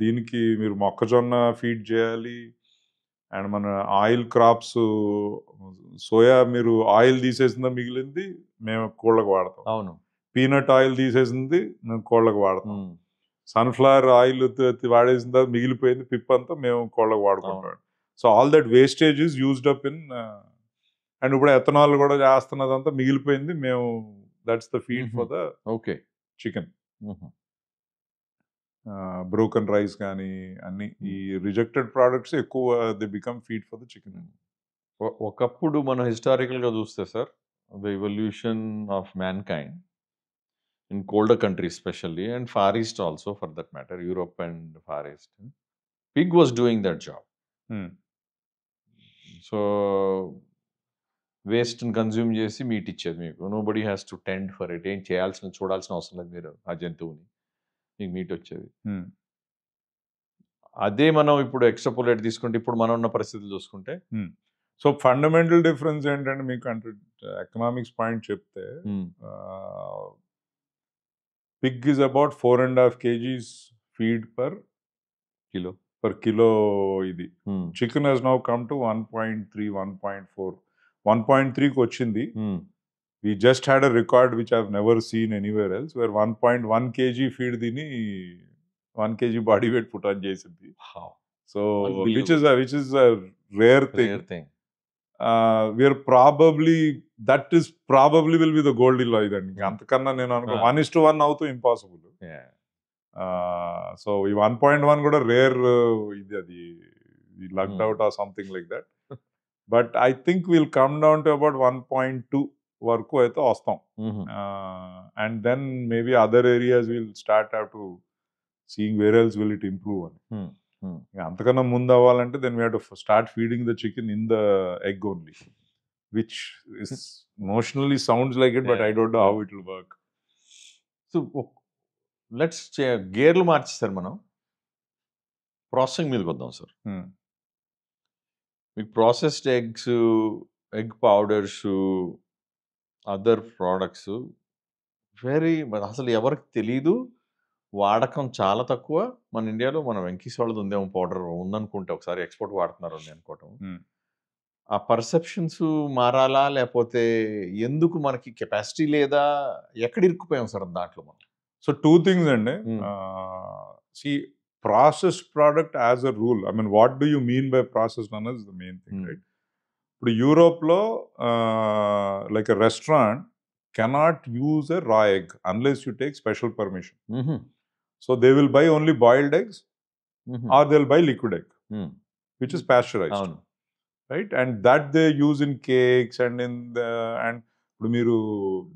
దీనికి మీరు మొక్కజొన్న feed చేయాలి, and మన oil crops, soya మీరు oil తీసేసిందా మిగిలింది మేము కోళ్ళకు వాడతాం. అవును. పీనట్ ఆయిల్ తీసేసింది మేము కోళ్ళకు వాడతాం. సన్ఫ్లవర్ ఆయిల్ వాడేసిన తర్వాత మిగిలిపోయింది పిప్ అంతా మేము కోళ్ళకు వాడుకుంటాం. So all that wastage is used up in, and ఇప్పుడు ఎథనాల్ కూడా చేస్తున్నదంతా మిగిలిపోయింది మేము, that's the feed for the chicken. Broken rice కానీ అన్ని ఈ రిజెక్టెడ్ ప్రోడక్ట్స్ ఎక్కువ they become feed for the chicken. ఒకప్పుడు మనం హిస్టారికల్గా చూస్తే sir, the evolution of mankind in colder countries specially, and far east also for that matter, Europe and far east, pig was doing that job. So వేస్ట్ని consume చేసి meat ఇచ్చేది మీకు. Nobody has to tend for it. ఏం చూడాల్సిన అవసరం లేదు మీరు ఆ జంతువుని, మీకు మీట్ వచ్చేది. అదే మనం ఇప్పుడు ఎక్స్ట్రాపోలేట్ తీసుకుంటే ఇప్పుడు మనం ఉన్న పరిస్థితులు చూసుకుంటే, సో ఫండమెంటల్ డిఫరెన్స్ ఏంటంటే మీకు అంటే ఎకనామిక్స్ పాయింట్ చెప్తే, pig is about 4.5 kgs feed per kilo. ఇది chicken has now come to 1.3, 1.4, 1.3కి వచ్చింది. We just had a record which I've never seen anywhere else, where 1.1 kg feed dini 1 kg body weight put on చేసింది. So which is a rare thing. We are probably, that is probably will be the Goldilocks idanni. Antakanna nenu anuko 1:1 avutho impossible. So ఈ 1.1 కూడా rare ఇది, అది we lucked out or something like that. But I think we'll come down to about 1.2 వరకు అయితే వస్తాం. And then maybe other areas will start have to seeing where else will it improve అని. అంతకన్నా ముందు అవ్వాలంటే then we have to start feeding the chicken in the egg only, which is emotionally sounds like it, but I don't know how it will work. So let's గేర్లు మార్చేస్తారు మనం, processing మీదకి వద్దాం sir. మీకు processed eggs, egg powders, other products అసలు ఎవరికి తెలీదు, వాడకం చాలా తక్కువ. మన ఇండియాలో మన వెంకీస్ వాళ్ళది ఉందేమో పౌడర్ ఉందనుకుంటే, ఒకసారి ఎక్స్పోర్ట్ వాడుతున్నారు అని అనుకోవటం. ఆ పర్సెప్షన్స్ మారాలా, లేకపోతే ఎందుకు మనకి కెపాసిటీ లేదా, ఎక్కడ ఇరుక్కుపోయాం సార్ దాంట్లో మనం? సో 2 things అండి. See processed product as a rule, I mean what do you mean by processed అన్నది ద మెయిన్ థింగ్, రైట్? ఇప్పుడు యూరోప్లో like a restaurant cannot use a raw egg unless you take special permission. So they will buy only boiled eggs or they will buy liquid egg which is pasteurised, right? And that they use in cakes and in the, and ఇప్పుడు మీరు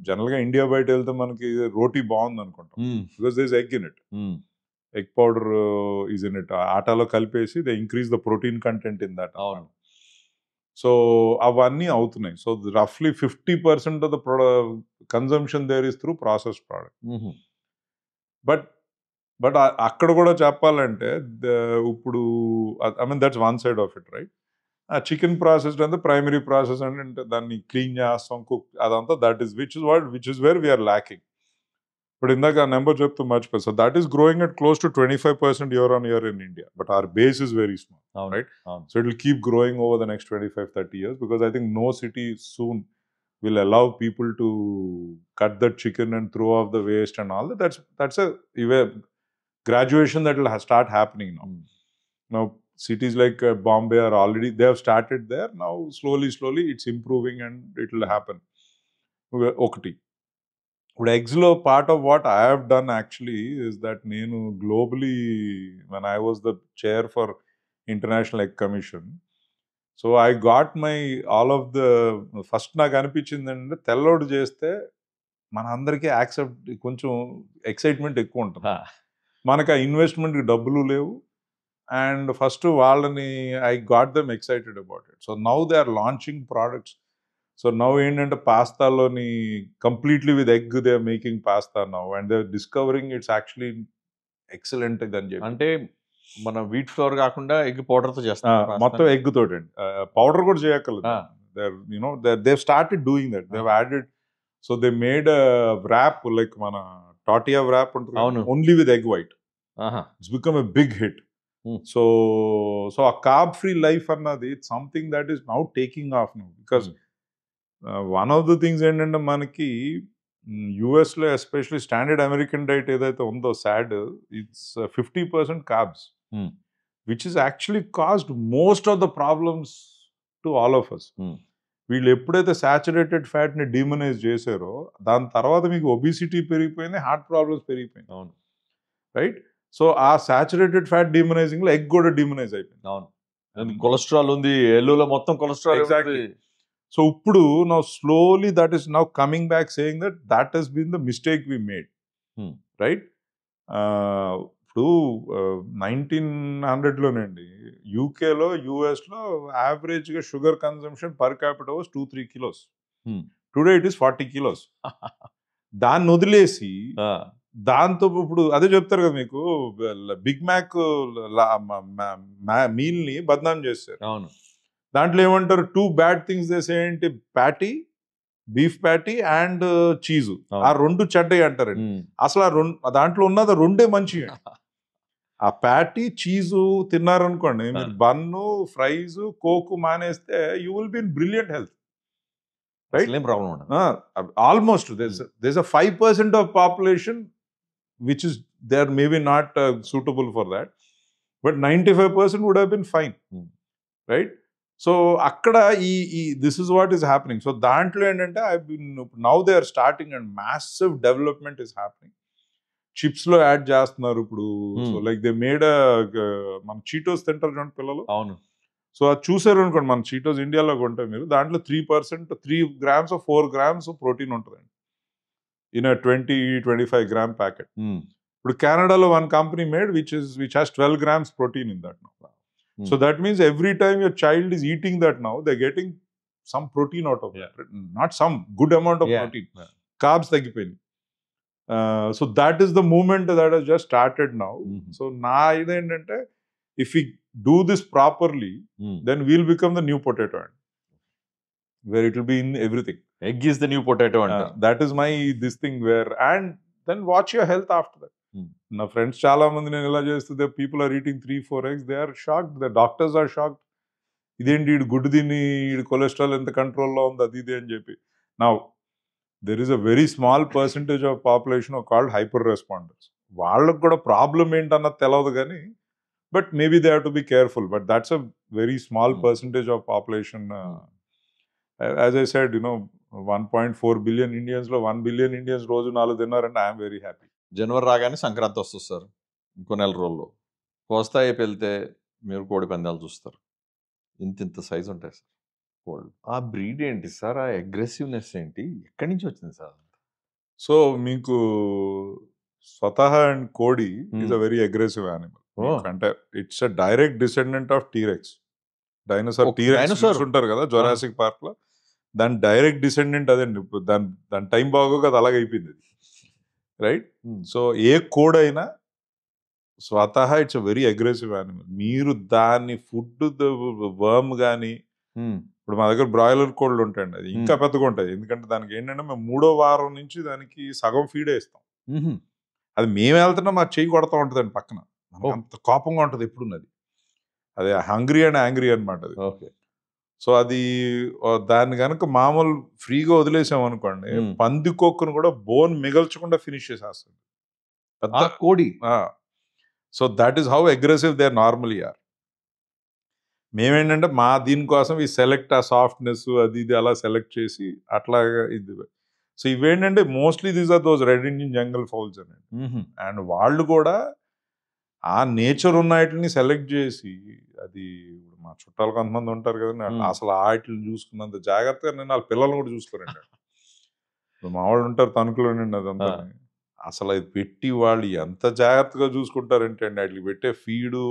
జనరల్గా India బయట వెళ్తే మనకి రోటీ బాగుంది అనుకుంటాం, because they is egg in it, egg powder is in it. ఆటాలో కలిపేసి they increase the protein content in that. So అవన్నీ అవుతున్నాయి. సో రఫ్లీ 50% of the consumption there is through processed product. But అక్కడ కూడా చెప్పాలంటే ఇప్పుడు I mean that's one side of it, right? Chicken processed అంటే ప్రైమరీ ప్రాసెస్ అంటే దాన్ని క్లీన్ చేస్తాం, కుక్, అదంతా that is which is where we're lacking. But ఇందాక ఆ నెంబర్ చెప్తూ మర్చిపోయి. So that is growing at close to 25% year on year in India. But our base is very small. Right? So it will keep growing over the next 25-30 years because I think no city soon will allow people to cut the chicken and throw off the waste and all that. That's a graduation that will start happening now. Now cities like Bombay are already, they have started there. Now slowly it's improving and it will happen. Okati. But Exlo, part of what I have done actually is that నేను globally, when I was the chair for International Egg Commission, so I got my all of the first నాకు అనిపించింది అంటే తెల్లోడు చేస్తే మన అందరికీ accept కొంచెం excitement ఎక్కువ ఉంటుంది. మనకు ఆ ఇన్వెస్ట్మెంట్కి డబ్బులు లేవు అండ్ ఫస్ట్ వాళ్ళని I got them excited about it. So now they are launching products. So now ఏంటంటే పాస్తాలోని completely with egg they are making pasta now and they are discovering it's actually excellent అని చెప్పి. అంటే మన wheat flour కాకుండా egg powder తో చేస్తాం, మొత్తం ఎగ్ తోటి అండి. పౌడర్ కూడా చేయక్కర్లేదు. They started doing that. They added, so they made wrap like మన టాటియా వ్రాప్ ఉంటుంది, only with egg white. It's become a big hit. So ఆ కార్బ్ ఫ్రీ లైఫ్ అన్నది it's something that is now taking off now because one of the things ఏంటంటే మనకి యుఎస్లో especially standard American diet ఏదైతే ఉందో SAD, it's 50% carbs, which is actually caused most of the problems to all of us. వీళ్ళు ఎప్పుడైతే saturated ఫ్యాట్ని డిమోనైజ్ చేశారో దాని తర్వాత మీకు ఒబిసిటీ పెరిగిపోయింది, హార్ట్ ప్రాబ్లమ్స్ పెరిగిపోయింది. అవును, రైట్. సో ఆ సాచురేటెడ్ ఫ్యాట్ డిమోనైజింగ్ లో ఎగ్ కూడా డిమోనైజ్ అయిపోయింది. అవును, కొలెస్ట్రాల్ ఉంది, ఎల్లులో మొత్తం కొలెస్ట్రాల్. ఎగ్జాక్ట్లీ. సో ఇప్పుడు now slowly that is now coming back saying that has been the mistake we made. Right. ఇప్పుడు 1900లోనండి యూకేలో యుఎస్లో యావరేజ్గా sugar consumption per capital was 2-3 kilos. Today it is 40 kilos. దాన్ని వదిలేసి దాంతో ఇప్పుడు అదే చెప్తారు కదా మీకు, బిగ్ మ్యాక్ మీల్ ని బద్నాం చేస్తారు. అవును. దాంట్లో ఏమంటారు, 2 bad things దేసే ఏంటి, patty, beef patty and cheese. ఆ 2 చెడ్డవి అంటారండి. అసలు దాంట్లో ఉన్నది 2 మంచివి. ఆ ప్యాటీ చీజు తిన్నారనుకోండి, మీరు బన్ను, ఫ్రైజ్, కోకు మానేస్తే you will be in brilliant health. Right. Almost there's a 5% of population which is they are maybe not suitable for that, but 95% would have been fine. Right. So akkada this is what is happening. So dantlo endante now they are starting and massive development is happening. Chips లో add చేస్తున్నారు ఇప్పుడు. So like they made మన Cheetos తింటారు చూడండి పిల్లలు. అవును. So అది చూసారు అనుకోండి, మన చీటోస్ ఇండియాలో కొంటే మీరు, దాంట్లో 3 grams or 4 grams ప్రోటీన్ ఉంటుందండి ఇన్ 20-25 gram ప్యాకెట్. ఇప్పుడు కెనడాలో one company made which has 12 grams protein in that now. So that means every time your child is eating that now they getting some protein out of that. Not some, good amount of protein. Carbs తగ్గిపోయింది. So that is the movement that has just started now. So na identante, if we do this properly, then we'll become the new potato, where it will be in everything. Egg is the new potato. That is my this thing where, and then watch your health after that. Na friends chaala mandi nenu ela chestude, people are eating 3-4 eggs, they are shocked, the doctors are shocked. Identi idu good dini, idu cholesterol enta control lo undi adi idi ani cheppi. Now there is a very small percentage of population are called hyper responders. వాళ్ళకు కూడా problem ఏంటన్నది తెలియదు కానీ, but maybe they have to be careful. But that's a very small percentage of population. As I said, 1.4 billion Indians లో 1 billion Indians రోజు 4 తిన్నారంటే I'm very happy. జనవరి రాగానే సంక్రాంతి వస్తుంది సార్, ఇంకో నెల రోజుల్లో. కోస్తాయి వెళ్తే మీరు కోడి పందాలు చూస్తారు, ఇంత సైజు ఉంటాయి సార్ కోళ్ళు. ఆ బ్రీడ్ ఏంటి సార్, ఆ అగ్రెసివ్నెస్ ఏంటి, ఎక్కడి నుంచి వచ్చింది సార్? సో మీకు స్వతహా అండ్ కోడి is a very aggressive animal. అంటే it's a direct descendant of T rex. Dinosaur T rex ఉంటారు కదా జొరాసిక్ పార్క్ లో, దాని డైరెక్ట్ డిసెండెంట్ అదండి. దాని టైం బాగోక అది అలాగ అయిపోయింది. రైట్. సో ఏ కోడైనా స్వతహా it's a very aggressive animal. మీరు దాన్ని ఫుడ్ వర్మ్ కానీ, ఇప్పుడు మా దగ్గర బ్రాయిలర్ కోళ్ళు ఉంటాయండి, అది ఇంకా పెద్దగా ఉంటాయి. ఎందుకంటే దానికి ఏంటంటే మేము 3వ వారం నుంచి దానికి సగం ఫీడ్ వేస్తాం. అది మేము వెళ్తున్నా మాకు చెయ్యి కొడతా ఉంటుందండి పక్కన. మనకు అంత కోపంగా ఉంటుంది ఎప్పుడు అది. అది హంగ్రీ అండ్ యాంగ్రీ అనమాట అది. ఓకే. సో అది దాన్ని కనుక మామూలు ఫ్రీగా వదిలేసాం అనుకోండి, పందికొక్కును కూడా బోన్ మిగల్చకుండా ఫినిష్ చేసేస్తుంది. పెద్ద కోడి. So that is how aggressive they normally are. మేమేంటంటే మా దీనికోసం ఈ సెలెక్ట్ ఆ సాఫ్ట్నెస్ అది ఇది అలా సెలెక్ట్ చేసి అట్లాగా ఇది. సో ఇవేంటంటే mostly these are those red Indian jungle fowls అని. అండ్ వాళ్ళు కూడా ఆ నేచర్ ఉన్న వాటిని సెలెక్ట్ చేసి, అది మా చుట్టాలు కొంతమంది ఉంటారు కదండి, అసలు వాటిని చూసుకున్నంత జాగ్రత్తగా నేను వాళ్ళ పిల్లలు కూడా చూసుకోరండి. మా వాళ్ళు ఉంటారు తణుకులోనండి అదంతా. అసలు అది పెట్టి వాళ్ళు ఎంత జాగ్రత్తగా చూసుకుంటారంటే అండి, వాటికి పెట్టే ఫీడు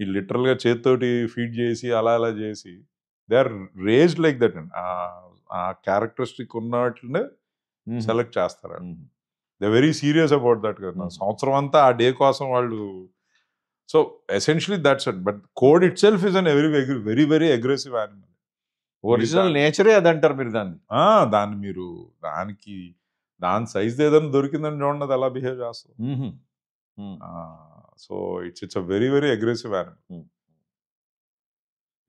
ఈ లిటరల్గా చేతితోటి ఫీడ్ చేసి అలా అలా చేసి they are raised like that అండి. ఆ క్యారెక్టరిస్టిక్ ఉన్న వాటినే సెలెక్ట్ చేస్తారు. They very serious about that కదా. సంవత్సరం అంతా ఆ డే కోసం వాళ్ళు. So essentially that's it. But కోడ్ itself is an very very aggressive animal. Original నేచరే అది అంటారు మీరు దాన్ని. దాన్ని మీరు దాని సైజ్ ఏదైనా దొరికిందని చూడండి అది ఎలా బిహేవ్ చేస్తుంది. So it's a very very aggressive animal.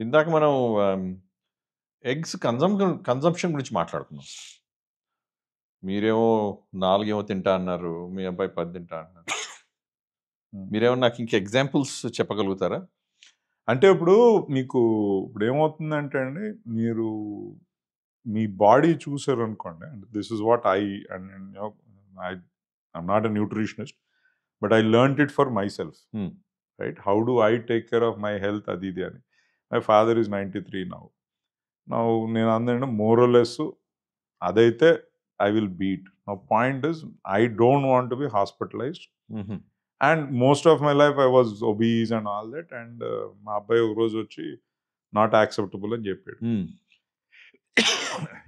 ఇందాక మనం ఎగ్స్ కన్జంప్షన్ గురించి మాట్లాడుతున్నాం. మీరేమో 4 ఏమో తింటా అన్నారు, మీ అబ్బాయి 10 తింటా అన్నారు. మీరేమో నాకు ఇంక ఎగ్జాంపుల్స్ చెప్పగలుగుతారా? అంటే ఇప్పుడు మీకు ఇప్పుడు ఏమవుతుందంటే అండి, మీరు మీ బాడీ చూసారు అనుకోండి, and this is what I'm not a nutritionist, but I learned it for my self. Right, how do I take care of my health అది ఇది అని. My father is 93 now. నేను అందరంటే మోరలెస్ అదైతే I will beat. Now point is, I don't want to be hospitalized. And most of my life I was obese and all that. And మా అబ్బాయి ఒక రోజు వచ్చి నాట్ యాక్సెప్టబుల్ అని చెప్పాడు.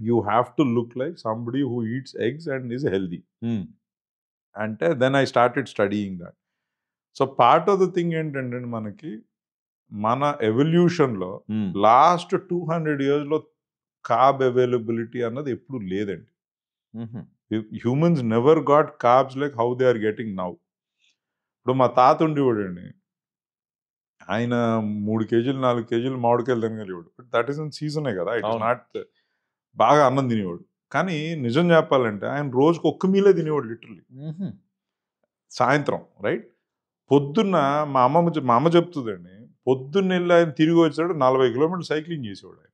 You have to look like somebody who eats eggs and is healthy. అంటే then I started studying that. So part of the thing ఏంటంటే మనకి మన ఎవల్యూషన్లో లాస్ట్ 200 yearsలో కార్బ్ అవైలబిలిటీ అన్నది ఎప్పుడు లేదండి. Humans never got carbs like how they are getting now. ఇప్పుడు మా తాత ఉండేవాడండి, ఆయన 3 కేజీలు 4 కేజీలు మామిడికాయలు తినగలివాడు. బట్ దట్ ఈస్ ఇన్ సీజనే కదా, ఇట్ ఇస్ నాట్ బాగా అన్నం తినేవాడు. కానీ నిజం చెప్పాలంటే ఆయన రోజుకి 1 మీలే తినేవాడు లిటరలీ. సాయంత్రం రైట్, పొద్దున్న మా అమ్మ చెప్తుందండి, పొద్దున్న వెళ్ళి ఆయన తిరిగి వచ్చాడు 40 కిలోమీటర్లు సైక్లింగ్ చేసేవాడు ఆయన.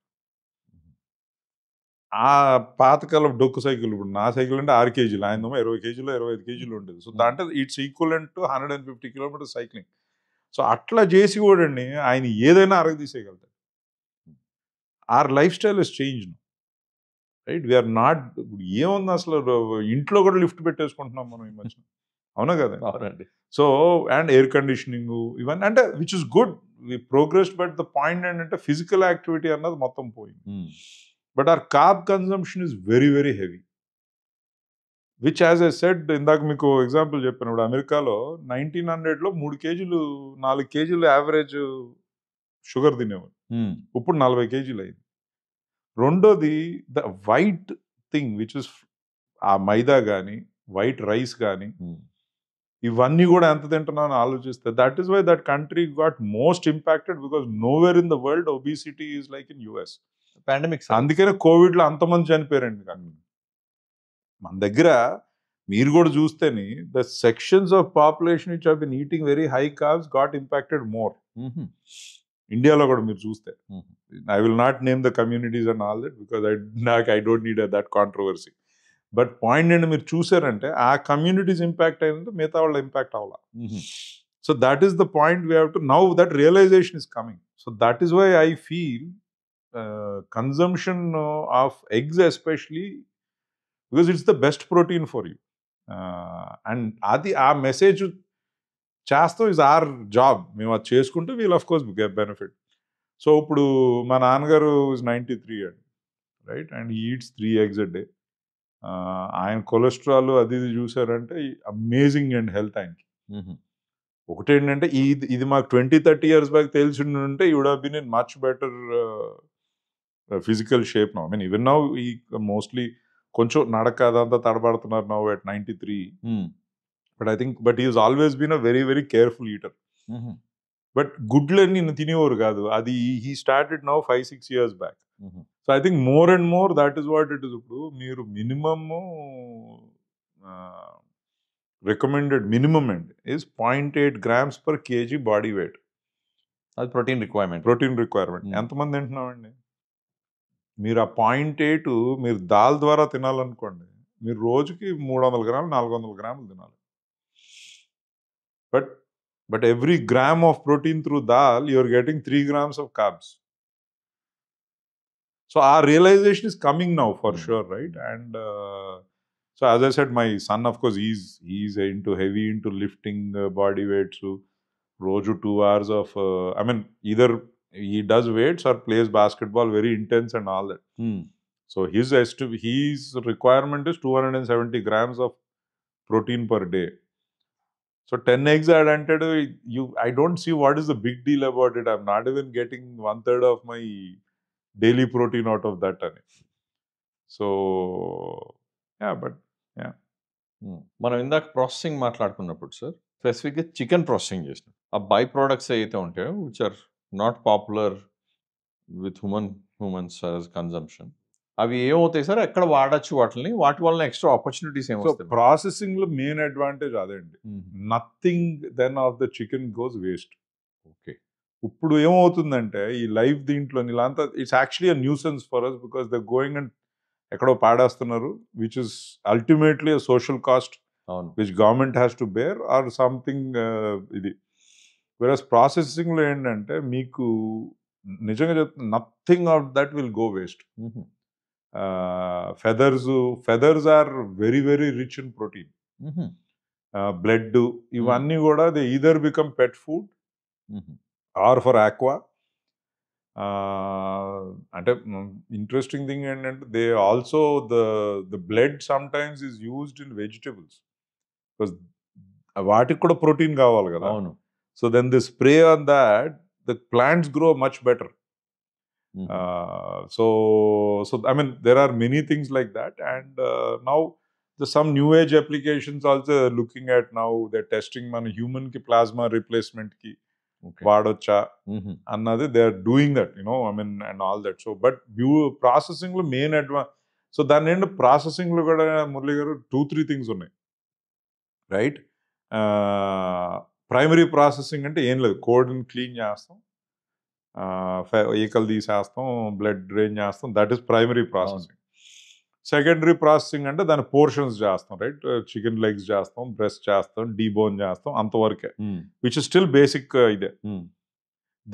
ఆ పాతకాలం డొక్కు సైకిల్, ఇప్పుడు నా సైకిల్ అంటే 6 కేజీలు, ఆయన 20 కేజీలు 25 కేజీలు ఉండేది. సో దాంట్లో it's equivalent to 150 kilometre cycling. So అట్లా చేసి కూడా అండి ఆయన ఏదైనా అరగదీసేయగలుగుతాడు. Our life style is change right. We're not, ఇప్పుడు ఏముంది అసలు ఇంట్లో కూడా లిఫ్ట్ పెట్టేసుకుంటున్నాం మనం ఈ మధ్య, అవునా కదా. సో అండ్ ఎయిర్ కండిషనింగ్ ఇవన్నీ అంటే which is good, we progressed. But the point ఏంటంటే ఫిజికల్ యాక్టివిటీ అన్నది మొత్తం పోయింది. But our carb consumption is very, very heavy. Which as I said, ఇందాక మీకు ఎగ్జాంపుల్ చెప్పాను, ఇప్పుడు అమెరికాలో 1900లో 3 కేజీలు 4 కేజీలు యావరేజ్ షుగర్ తినేవారు. ఇప్పుడు 40 కేజీలు అయింది. రెండోది the white thing which is ఆ మైదా కానీ వైట్ రైస్ కానీ ఇవన్నీ కూడా ఎంత తింటున్నామని ఆలోచిస్తే that is why that country got most impacted, because nowhere in the world obesity is like in US. Pandemics. అందుకనే కోవిడ్ లో అంతమంది చనిపోయారండి. కానీ మన దగ్గర మీరు కూడా చూస్తేనే the sections of population which have been eating very high carbs got impacted more. ఇండియాలో కూడా మీరు చూస్తే, I will not name the communities and all that because I don't need that controversy. But point ఏంటి, మీరు చూసారంటే ఆ communities impact అయినంత మిగతా వాళ్ళ ఇంపాక్ట్ అవ్వాల. So that is the point we have to now, that realization is coming. So that is why I feel consumption of eggs especially, because it's the best protein for you, and adi aa message చేస్తాం is our job. మేము అది చేసుకుంటే we'll of course get benefit. So ఇప్పుడు మా నాన్నగారు is 93 అండి right, and he eats 3 eggs a day. ఆయన cholesterol అది ఇది చూసారంటే అమేజింగ్ అండ్ హెల్త్ ఆయనకి. ఒకటేంటంటే ఇది మాకు 20-30 years బ్యాక్ తెలిసి ఉంటే you would have been in much better physical shape now. I mean, even now he mostly కొంచెం నడక అదంతా తడబడుతున్నారు now at 93. But he has always been a very, very careful eater. But గుడ్లన్నీ తినేవారు కాదు. అది he started now 5-6 years back. So I think more and more that is what it is. ఇప్పుడు మీరు minimum recommended minimum అండి is 0.8 grams per kg body weight. అది protein requirement. ఎంతమంది తింటున్నామండి? మీరు ఆ 0.8 మీరు దాల్ ద్వారా తినాలనుకోండి, మీరు రోజుకి 300 గ్రాములు 400 గ్రాములు తినాలి. But every gram of protein through dal you're getting 3 grams of carbs. So our realization is coming now for sure, right? And so as I said, my son, of course, he's into lifting body weights. So roju 2 hours of either he does weights or plays basketball very intense and all that. So his requirement is 270 grams of protein per day. So 10 eggs are added. I don't see what is the big deal about it. I'm not even getting 1/3 of my daily protein out of that. So yeah, but yeah. మనం ఇందాక processing మాట్లాడుకున్నప్పుడు sir స్పెసిఫిక్గా chicken processing చేసినాం. ఆ by products అయితే ఉంటాయో which are not popular with humans consumption, అవి ఏమవుతాయి సార్? ఎక్కడ వాడచ్చు వాటిని? వాటి వల్ల ఎక్స్ట్రా ఆపర్చునిటీస్ ఏమొస్తాయి? ప్రాసెసింగ్ లో మెయిన్ అడ్వాంటేజ్ అదేండి, nothing then of the chicken goes waste. Okay. ఇప్పుడు ఏమవుతుందంటే ఈ లైవ్ దీంట్లో ఇలా అంతా it's actually a nuisance for us because they going and ఎక్కడో పాడేస్తున్నారు, which is ultimately a social cost which government has to bear or something. ఇది versus ప్రాసెసింగ్లో ఏంటంటే మీకు నిజంగా చెప్తున్నా nothing of that will go waste. Feathers are very very rich in protein. Blood ఇవన్నీ కూడా they either become pet food or for aqua. అంటే interesting thing ఏంటంటే they also the blood sometimes is used in vegetables because వాటికి కూడా protein కావాలి కదా. So then the spray on that the plants grow much better. So I mean there are many things like that, and now there's some new age applications also looking at. Now they're testing man human ki plasma replacement ki vadocha annadi they are doing that, I mean, and all that. So but processing lo main so dan end processing lo kuda Murali garu 2-3 things unnai, right? Primary processing ante em ledhu, code ni clean chestam, ఈకలు తీసేస్తాం, blood drain చేస్తాం, that is primary processing. Secondary processing అంటే దాని portions చేస్తాం, right? Chicken legs చేస్తాం, breast చేస్తాం, డీబోన్ చేస్తాం, అంతవరకే, విచ్ ఇస్ స్టిల్ బేసిక్ ఇదే.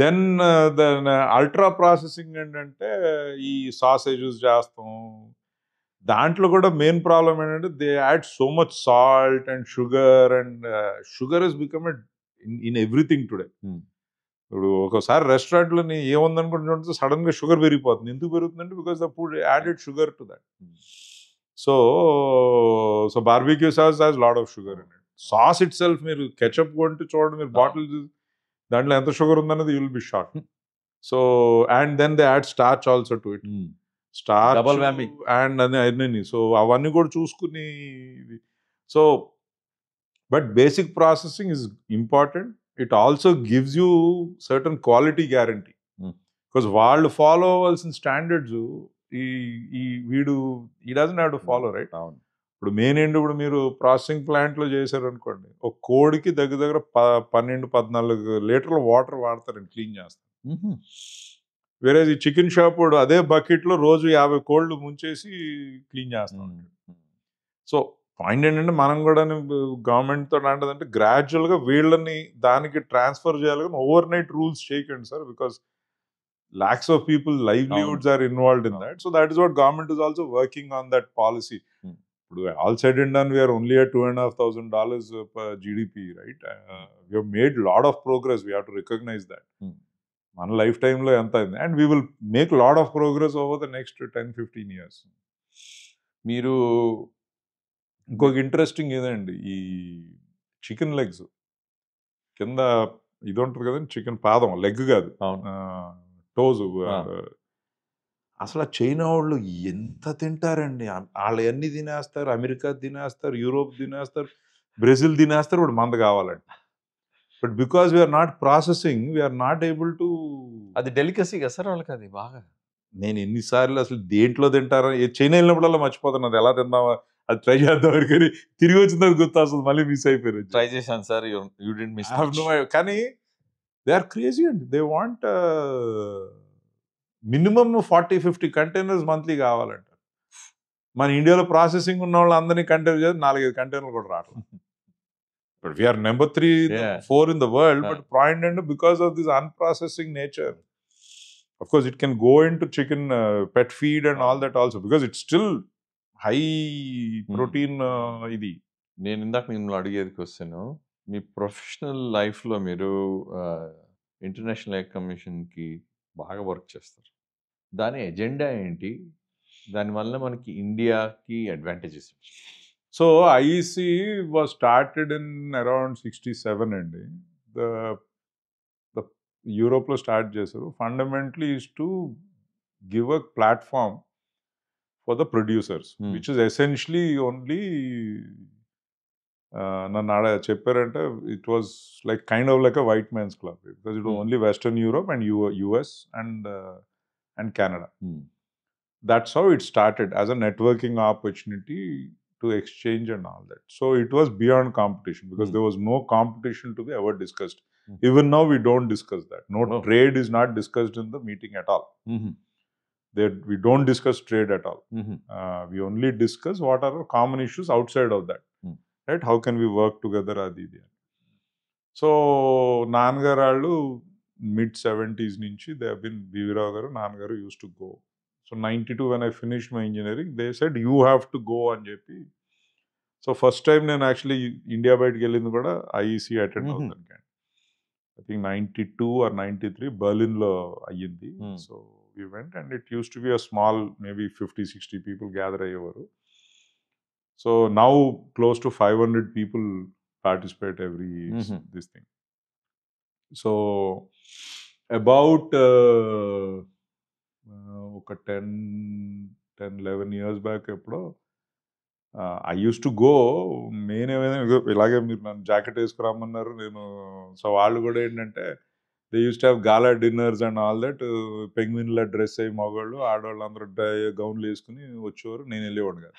దెన్ అల్ట్రా ప్రాసెసింగ్ ఏంటంటే ఈ సాసేజెస్ చేస్తాం. దాంట్లో కూడా మెయిన్ ప్రాబ్లం ఏంటంటే they add so much salt and sugar, and sugar is become in everything today. ఇప్పుడు ఒకసారి రెస్టారెంట్లోని ఏముందనుకుంటుంటే సడన్ గా షుగర్ పెరిగిపోతుంది. ఎందుకు పెరుగుతుందంటే because the food added sugar to that. So barbecue sauce has lot of sugar in it. Sauce itself మీరు ketchup కొంటే చూడండి, మీరు bottle దాంట్లో ఎంత షుగర్ ఉందన్నది you will be shock. So and then they add starch also to it, starch and అన్నీ. సో అవన్నీ కూడా చూసుకుని, so but basic processing is important. It also gives you certain quality guarantee because వాళ్ళు follow అవ్వాల్సిన standards he doesn't have to follow, right? ఇప్పుడు main ఏంటి, ఇప్పుడు మీరు ప్రాసెసింగ్ ప్లాంట్లో చేశారు అనుకోండి, ఒక కోడికి దగ్గర 12-14 లీటర్ల వాటర్ వాడతారండి క్లీన్ చేస్తారు. వేరే ఈ చికెన్ షాప్ అదే బకెట్లో రోజు 50 కోళ్ళు ముంచేసి క్లీన్ చేస్తాం. సో పాయింట్ ఏంటంటే మనం కూడా గవర్నమెంట్తో లాంటిదంటే గ్రాడ్యువల్గా వీళ్ళని దానికి ట్రాన్స్ఫర్ చేయాలి, కానీ ఓవర్ నైట్ రూల్స్ చేయకండి sir, because lakhs of people livelihoods are involved in that. So that is what government is also working on, that policy. All said and done, we are only at $2,500 per GDP, right? We have made a lot of progress. We have to recognize that. మన life టైంలో ఎంత అయింది, and we will make lot of progress over the next 10-15 years. మీరు ఇంకొక interesting ఏదండి, ఈ chicken legs కింద ఇది ఉంటుంది కదండి, చికెన్ పాదం, లెగ్ కాదు, టోజు, అసలు ఆ చైనా వాళ్ళు ఎంత తింటారండి. వాళ్ళు అన్ని తినేస్తారు. అమెరికా తినేస్తారు, యూరోప్ తినేస్తారు, బ్రెజిల్ తినేస్తారు. ఇప్పుడు మంద కావాలండి. But because we're not processing, we're not able to. అది డెలికసీ కదా సార్ వాళ్ళకి, అది బాగా. నేను ఎన్నిసార్లు అసలు దేంట్లో తింటారో చైనా వెళ్ళినప్పుడల్లా మర్చిపోతాను అది ఎలా తిందామా, అది ట్రై చేద్దాం కానీ తిరిగి వచ్చిన తర్వాత గుర్తు అసలు మళ్ళీ మిస్ అయిపోయారు. ట్రై చేశాను సార్, యూ డిడ్ మిస్. కానీ దే ఆర్ క్రేజీ అండి. They want minimum 40-50 containers monthly కావాలంట. మన ఇండియాలో ప్రాసెసింగ్ ఉన్న వాళ్ళు అందరినీ కంటైనర్ చేసి 4-5 కంటైనర్లు కూడా రావట్లేదు. But we're number 3, 4 in the world. But point and because of this unprocessing nature, of course, it can go into chicken pet feed and all that also, because it's still high protein. ఇది నేను ఇందాక మిమ్మల్ని అడిగేది question, మీ professional లైఫ్లో మీరు international egg కమిషన్కి బాగా work చేస్తారు. దాని ఎజెండా ఏంటి? దానివల్ల మనకి ఇండియాకి advantages. So IEC was started in around 67 అండి. యూరోప్లో స్టార్ట్ చేశారు. Fundamentally is to give a platform for the producers, which is essentially only నన్ను చెప్పారంటే it was like kind of like a white man's club, because it was only western Europe and US and Canada. That's how it started, as a networking opportunity to exchange and all that. So it was beyond competition, because there was no competition to be ever discussed. Even now we don't discuss that. Trade is not discussed in the meeting at all. We don't discuss trade at all. We only discuss what are our common issues outside of that. Right? How can we work together? So నాన్నగారు mid-70s నుంచి they have been, B V Rao గారు నాన్నగారు used to go. So 92 when I finished my engineering, they said you have to go అని చెప్పి. So first time నేను actually India బయటకు వెళ్ళింది కూడా ఐఈసి అటెండ్ అవుతాను. ఐ థింక్ 92 or 93 బర్లిన్లో అయ్యింది. So we went and it used to be a small, maybe 50-60 people gather అయ్యేవారు. So now close to 500 people participate every this thing. So about ఒక 10-11 years back ఎప్పుడో I use to go. Main ఏమైనా ఇలాగే మీరు నన్ను jacket వేసుకురమ్మన్నారు, నేను so వాళ్ళు కూడా ఏంటంటే they use to have gala dinners and all that. పెంగ్విన్లా డ్రెస్ అయ్యి మగవాళ్ళు ఆడవాళ్ళు అందరూ గౌన్లు వేసుకుని వచ్చేవారు, నేను వెళ్ళేవాడు కాదు.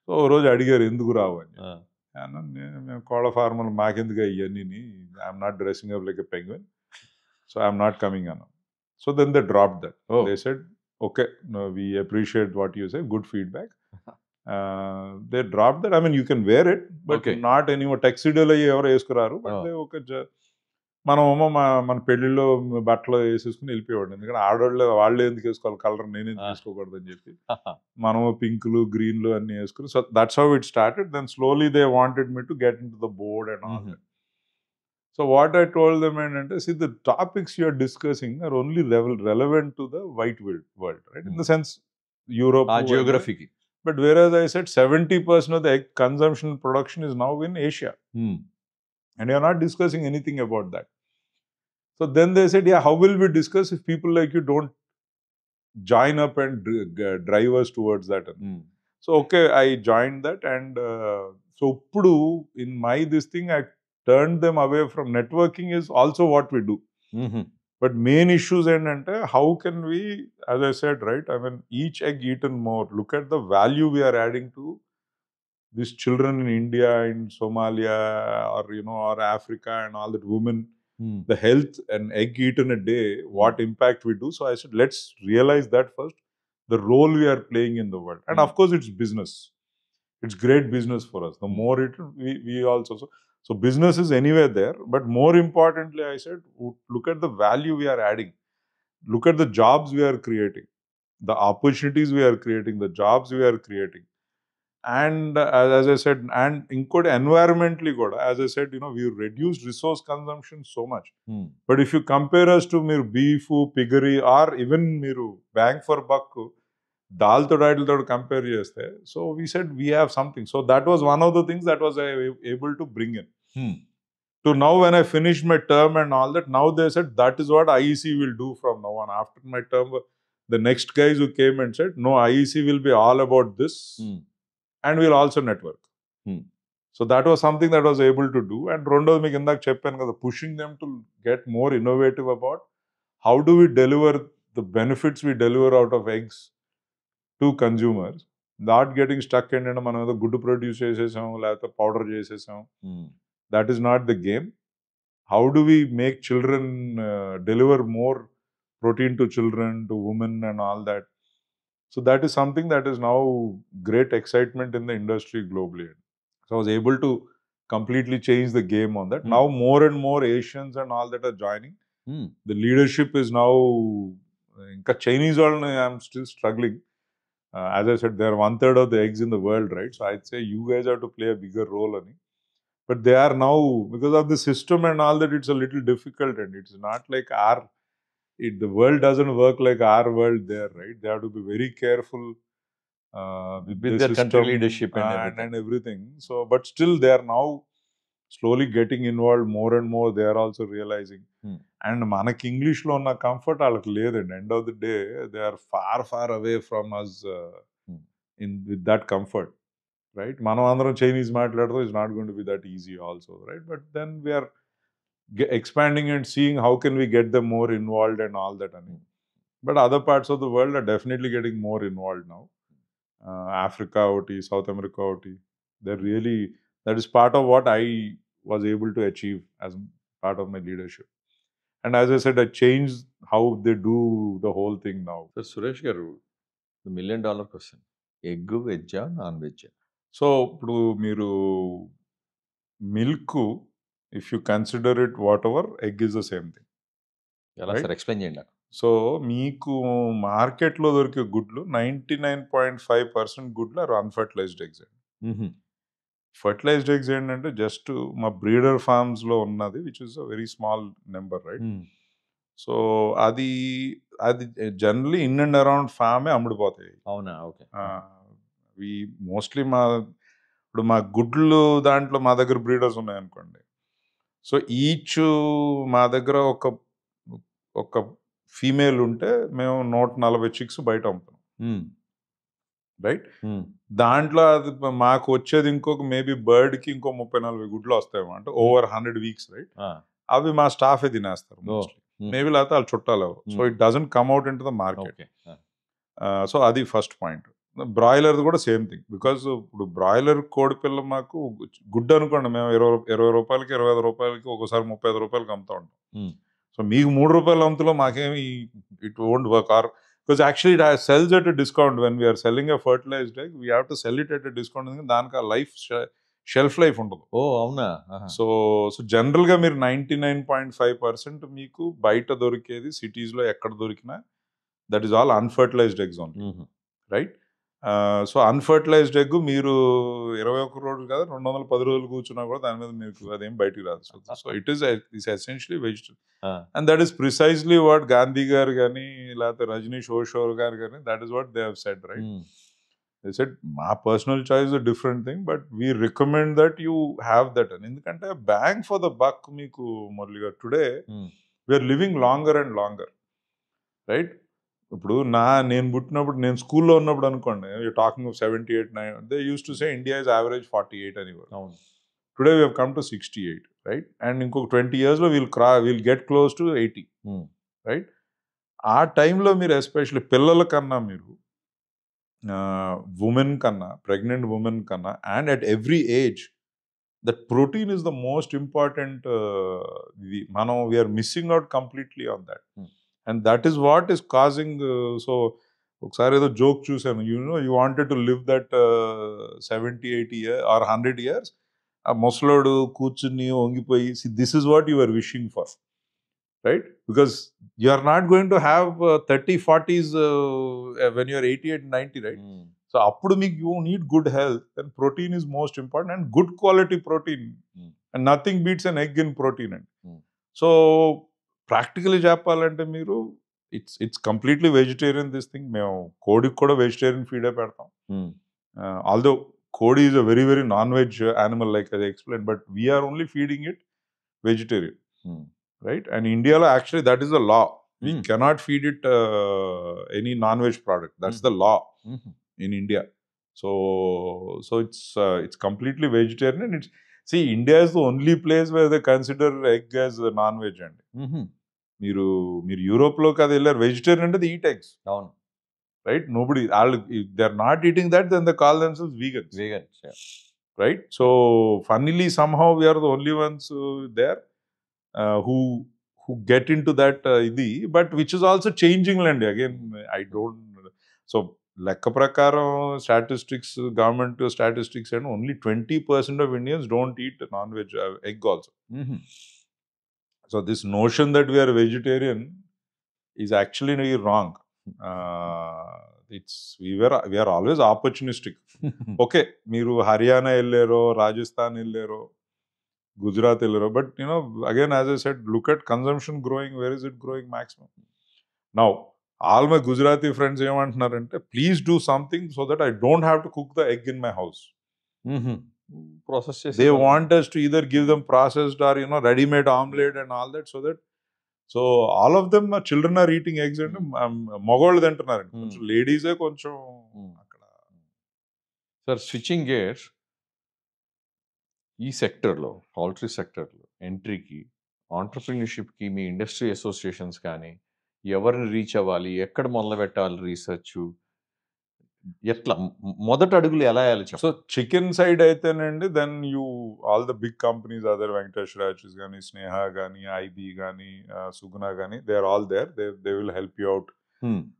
సో ఓ రోజు అడిగారు ఎందుకు రావు అని. మేము కోళ్ళ ఫార్మల్ మాకెందుకు ఇవన్నీ, I'm not dressing up like a penguin, so I'm not coming అన్నాం. So then they drop that. They said okay, we appreciate what you say, good feedback. They drop that. I mean you can wear it, but not any టెక్సిడోలో ఎవరు వేసుకురారు. But ఒక మనమేమో మన పెళ్లిలో బట్టలు వేసేసుకుని వెళ్ళిపోయేవాడు. ఎందుకంటే ఆడవాళ్ళు వాళ్ళే ఎందుకు వేసుకోవాలి కలర్, నేనేందుకు వేసుకోకూడదు అని చెప్పి మనము పింకులు గ్రీన్లు అన్ని వేసుకుని. So that's how it started. Then slowly they wanted me to get into the board and all that. So what I told them ఏంటంటే, see, the topics you are discussing are only relevant to the white world, right? In the sense Europe, geography. But whereas I said 70% of the egg consumption production is now in Asia, and you are not discussing anything about that. So then they said, yeah, how will we discuss if people like you don't join up and drive us towards that? So okay, I joined that, and so uppudu in my this thing I turned them away from networking is also what we do. But main issues and how can we, as I said, right, I mean, each egg eaten more, look at the value we are adding to these children in India, in Somalia, or or Africa and all that, women, the health, and egg eaten a day, what impact we do. So I said, let's realize that first, the role we are playing in the world. And of course it's business, it's great business for us. The more it, we also, so business is anywhere there, but more importantly, I said, look at the value we are adding. Look at the jobs we are creating, the opportunities we are creating, the jobs we are creating. And as I said, and include environmentally good, as I said, we reduced resource consumption so much. But if you compare us to beef, piggery, or even bang for buck, dal to daal to compare cheste, so we said we have something. So that was one of the things that was I able to bring in. To now, when I finished my term and all that, now they said that is what IEC will do from now on. After my term, the next guys who came and said, no, IEC will be all about this and we'll also network. So that was something that was able to do. And రెండోది మీకు ఇందాక చెప్పాను కదా, pushing them to get more innovative about how do we deliver the benefits we deliver out of eggs to consumers, not getting stuck in మనం ఏదో గుడ్డు produce చేసేసాం లేకపోతే పౌడర్ చేసేసాం. That is not the game. How do we make children deliver more protein to children, to women and all that? So that is something that is now great excitement in the industry globally. So I was able to completely change the game on that. Now more and more Asians and all that are joining. The leadership is now, inka Chinese వాళ్ళని I'm still struggling. As I said, they are 1/3 of the eggs in the world, right? So I'd say you guys have to play a bigger role on it. But they are now, because of the system and all that, it's a little difficult, and it's not like the world doesn't work like our world there, right? They have to be very careful with With the their country system leadership and and everything. So, but still they are now slowly getting involved more and more. They are also realizing. And manaki English lo unna comfort alaki ledandi. End of the day, they are far away from us with that comfort. Right? మనం అందరం Chinese మాట్లాడుతూ is not going to be that easy also, right? But then we are expanding and seeing how can we get them more involved and all that. But other parts of the world are definitely getting more involved now. Africa outi, South America outi, they're really, that is part of what I was able to achieve as part of my leadership. And as I said, I changed how they do the whole thing now. So Suresh garu, the $1 million question, egg veg non veg? So ఇప్పుడు మీరు milk, if you consider it what ever, egg is the same thing. ఎలా sir explain చేయండి నాకు. So మీకు మార్కెట్లో దొరికే గుడ్లు 99.5% గుడ్లు ఆర్ అన్ఫర్టిలైజ్డ్ ఎగ్స్ అండి. ఫర్టిలైజ్డ్ ఎగ్స్ ఏంటంటే జస్ట్ మా బ్రీడర్ ఫార్మ్స్లో ఉన్నది, which is a very small number, right? So అది జనరలీ ఇన్ అండ్ అరౌండ్ ఫార్మే అమ్ముడుపోతాయి. అవునా? ఓకే. మోస్ట్లీ ఇప్పుడు మా గుడ్లు దాంట్లో మా దగ్గర బ్రీడర్స్ ఉన్నాయనుకోండి, సో ఈచ్ మా దగ్గర ఒక ఫీమేల్ ఉంటే మేము 140 చిక్స్ బయట అమ్ముతాం, రైట్? దాంట్లో అది మాకు వచ్చేది ఇంకొక మేబీ బర్డ్కి ఇంకో 30-40 గుడ్లు వస్తాయేమో, అంటే ఓవర్ 100 వీక్స్, రైట్? అవి మా స్టాఫే తినేస్తారు మోస్ట్లీ, మేబీ లేకపోతే వాళ్ళు చుట్టాలు. So it doesn't come out in to the market. So అది ఫస్ట్ పాయింట్. బ్రాయిలర్ కూడా సేమ్ థింగ్, బికాస్ ఇప్పుడు బ్రాయిలర్ కోడి పిల్ల మాకు గుడ్డు అనుకోండి, మేము 20 రూపాయలకి 25 రూపాయలకి ఒకసారి 35 రూపాయలకి అమ్ముతా ఉంటాం. సో మీకు 3 రూపాయల అమ్ముతులో మాకేమి it won't work. Or because actually it sells at a discount. When we're selling a fertilised egg, we have to sell it at a discount, దానికి ఆ లైఫ్ షెల్ఫ్ లైఫ్ ఉండదు. ఓ అవునా? సో జనరల్గా మీరు 99.5% మీకు బయట దొరికేది సిటీస్లో ఎక్కడ దొరికినా that is all unfertilised eggs only, right? So unfertilised egg మీరు 21 రోజులు కాదు 210 రోజులు కూర్చున్నా కూడా దాని మీద మీకు అదేం బయటికి రాదు. So it is essentially vegetable, and that is precisely what Gandhi garu కానీ లేకపోతే రజనీష్ ఓషోర్ గారు కానీ, that is what they have said, right? They said మా personal choice a different thing, but we recommend that you have that అని. ఎందుకంటే bang for the buck మీకు Murali garu, today we're living longer and longer, right? ఇప్పుడు నేను పుట్టినప్పుడు, నేను స్కూల్లో ఉన్నప్పుడు అనుకోండి, talking of 78, 9, they use to say India is average 48 అనేవారు. Today we have come to 68, right? And ఇంకొక 20 yearsలో will get close to 80, right? ఆ టైంలో మీరు ఎస్పెషల్లీ పిల్లల కన్నా, మీరు ఉమెన్ కన్నా, ప్రెగ్నెంట్ ఉమెన్ కన్నా, and at every age that protein is the most important. We're missing out completely on that. And that is what is causing, so ఒకసారి ఏదో జోక్ చూసాను, you wanted to live that 70, 80 years or 100 years, ఆ ముసలోడు కూర్చుని వంగిపోయి, this is what you are wishing for, right? Because you are not going to have 30, 40s when you are 88, 90, right? So అప్పుడు మీకు you need good health, and protein is most important, and good quality protein, and nothing beats an egg in protein and. So practically చెప్పాలంటే మీరు it's completely vegetarian this thing. మేము కోడికి కూడా vegetarian ఫీడే పెడతాం, although కోడి is a very very non veg animal like అది explain, but we're only feeding it vegetarian, right? And ఇండియాలో actually that is the law. We cannot feed it any non-veg product. That's the law in India. So it's completely vegetarian. And see, India is the only place where they consider egg as a non-veg. And మీరు Europe లో కదా వెళ్ళారు, vegetarian అంటే eat eggs, అవును, right? Nobody, they are not eating that, then they call themselves vegans, right? So funnily somehow we are the only ones there who get into that but which is also changing land again. I don't, so లెక్క ప్రకారం statistics, government statistics and only 20% of Indians don't eat non-veg egg also. So this notion that we are vegetarian is actually wrong. We are always opportunistic. Okay, మీరు హర్యానా వెళ్ళారో, రాజస్థాన్ వెళ్ళారో, గుజరాత్ వెళ్ళారో, but again, as I said, look at consumption growing. Where is it growing maximum? Now, all my Gujarati friends ఏమంటున్నారంటే, please do something so that I don't have to cook the egg in my house. Process చేసి They want us to either give them processed or ready-made omelette and all that, so all of them, children are eating eggs and మగవాళ్ళు తింటున్నారు. కొంచెం లేడీసే కొంచెం అక్కడ. Sir, switching gears, ఈ సెక్టర్లో, poultry సెక్టర్లో ఎంట్రీకి, ఆంటర్ప్రినర్షిప్కి మీ industry associations కానీ ఎవరిని రీచ్ అవ్వాలి, ఎక్కడ మొదలు పెట్టాలి రీసెర్చ్, ఎట్లా మొదటి అడుగులు ఎలా వేయాలి? సో చికెన్ సైడ్ అయితేనండి, then all the big companies, other Venkatesh రాజెస్ కానీ, స్నేహ కానీ, ఐబీ కానీ, సుగుణ కానీ, they are all there. They will help you out.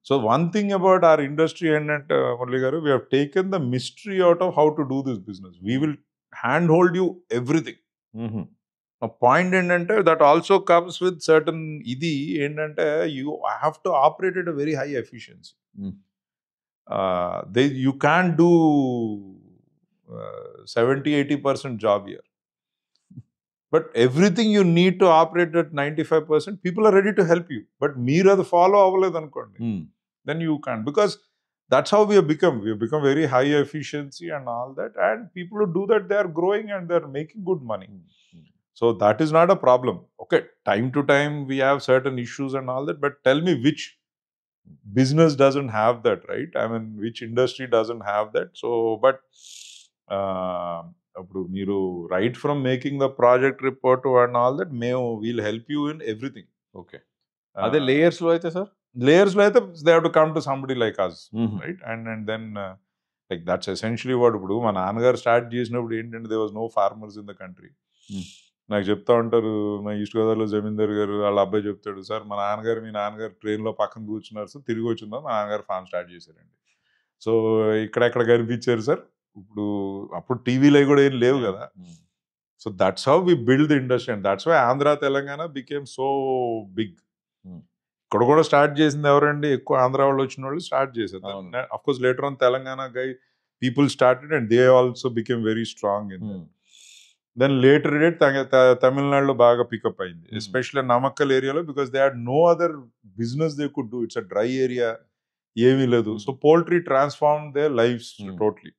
So one thing about our industry ఏంటంటే, Murali garu, we have taken the mystery out of how to do this business. We will hand hold you everything. Point ఏంటంటే, that also comes with certain ఇది ఏంటంటే, you have to operate at a very high efficiency. You can't do 70-80% job here, but everything you need to operate at 95%, people are ready to help you. But meer adu follow avaledu anukondi, then you can't, because that's how we have become very high efficiency and all that, and people who do that, they are growing and they are making good money. So that is not a problem. Okay, time to time we have certain issues and all that, but tell me which business doesn't have that, right? I mean, which industry doesn't have that? So, but మీరు right from making the project report and all that, we'll help you in everything. Okay. అదే layers లో అయితే sir, layers లో అయితే they have to come to somebody like us, right? And then like that's essentially what, ఇప్పుడు మా నాన్నగారు start చేసినప్పుడు ఏంటంటే, there was no farmers in the country. నాకు చెప్తా ఉంటారు, మా ఈస్ట్ గోదావరిలో జమీందార్ గారు వాళ్ళ అబ్బాయి చెప్తాడు, సార్ మా నాన్నగారు, మీ నాన్నగారు ట్రైన్లో పక్కన కూర్చున్నారు సార్, తిరిగి వచ్చిందా మా నాన్నగారు ఫార్మ్ స్టార్ట్ చేశారండి. సో ఇక్కడెక్కడ కనిపించారు సార్, అప్పుడు టీవీలో కూడా ఏం లేవు కదా. So that's how we build the industry, and that's why Andhra Telangana became so big. ఇక్కడ కూడా స్టార్ట్ చేసింది ఎవరండి? ఎక్కువ ఆంధ్ర వాళ్ళు వచ్చిన వాళ్ళు స్టార్ట్ చేశారు. Of course later on Telangana guy people started and they also became very strong in that. Then later date తమిళనాడులో బాగా పికప్ అయింది, ఎస్పెషల్లీ నమక్కల్ ఏరియాలో, because they had no other business they could do. It's a dry area, ఏమీ లేదు. So poultry transform their lives totally,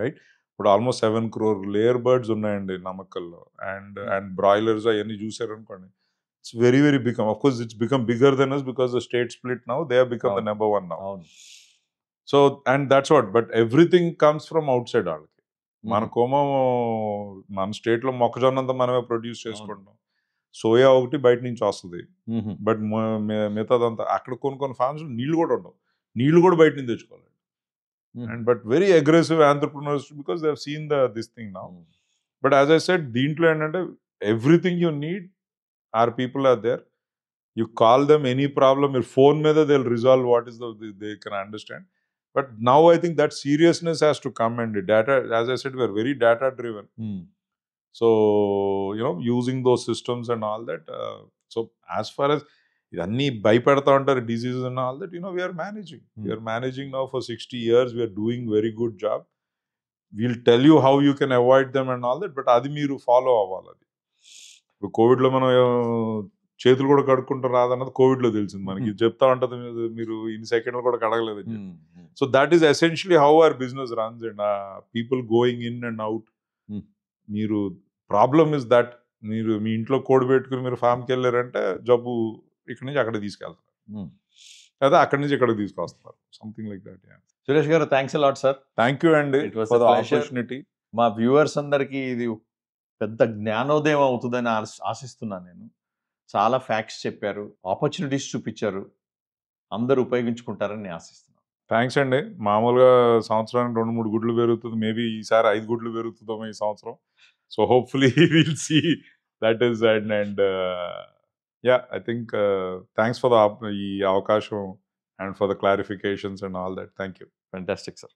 right? ఇప్పుడు almost 7 crore layer birds ఉన్నాయండి నమక్కల్లో, and broilers అవన్నీ చూసారు అనుకోండి. It's very very become, of course it's become bigger than us because the state split now, they have become the number one now. So and that's what, but everything comes from outside. మనకోమో మన state లో మొక్కజొన్న అంతా మనమే produce చేసుకుంటాం, soya ఒకటి బయట నుంచి వస్తుంది, బట్ మిగతాదంతా అక్కడ కొన్ని ఫార్మ్స్ నీళ్లు కూడా ఉండవు, నీళ్లు కూడా బయట నుంచి తెచ్చుకోవాలి. And but very aggressive entrepreneurs because they have seen this thing now. But as I said, దీంట్లో ఏంటంటే everything you need, or people are there, you call them any problem, మీరు ఫోన్ మీద they will resolve what is they can understand. But now I think that seriousness has to come, and data, as I said, we are very data driven. So, using those systems and all that. So as far as idanni bhaypadta untaru diseases and all that, we are managing. We are managing now for 60 years. We are doing very good job. We'll tell you how you can avoid them and all that, but adi meeru follow avvali. ఇప్పుడు Covid లో మనం చేతులు కూడా కడుక్కుంటారు రాదన్నది Covid లో తెలిసింది మనకి. చెప్తా ఉంటది, మీరు ఇన్ని సెకండ్లు కూడా కడగలేదు. So that is essentially how our business runs, and people going in and out. మీరు ప్రాబ్లమ్ ఇస్ దట్, మీరు మీ ఇంట్లో కోడి పెట్టుకుని మీరు ఫామ్కి వెళ్ళారంటే జబ్బు ఇక్కడ నుంచి అక్కడికి తీసుకెళ్తున్నారు, లేదా అక్కడి నుంచి ఇక్కడికి తీసుకొస్తున్నారు, something like that. Suresh garu, thanks a lot sir. Thank you అండి It was for a the pleasure. Opportunity. మా వ్యూవర్స్ అందరికీ ఇది పెద్ద జ్ఞానోదయం అవుతుందని ఆశిస్తున్నాను నేను. చాలా ఫ్యాక్ట్స్ చెప్పారు, ఆపర్చునిటీస్ చూపించారు, అందరూ ఉపయోగించుకుంటారని నేను ఆశిస్తున్నాను. థ్యాంక్స్ అండి. మామూలుగా సంవత్సరానికి 2-3 గుడ్లు పెరుగుతుంది, మేబీ ఈసారి 5 గుడ్లు పెరుగుతుందేమో ఈ సంవత్సరం. So hopefully will see that is and yeah, I think thanks for the ఈ అవకాశం and for the clarifications and all that. Thank you. Fantastic, sir.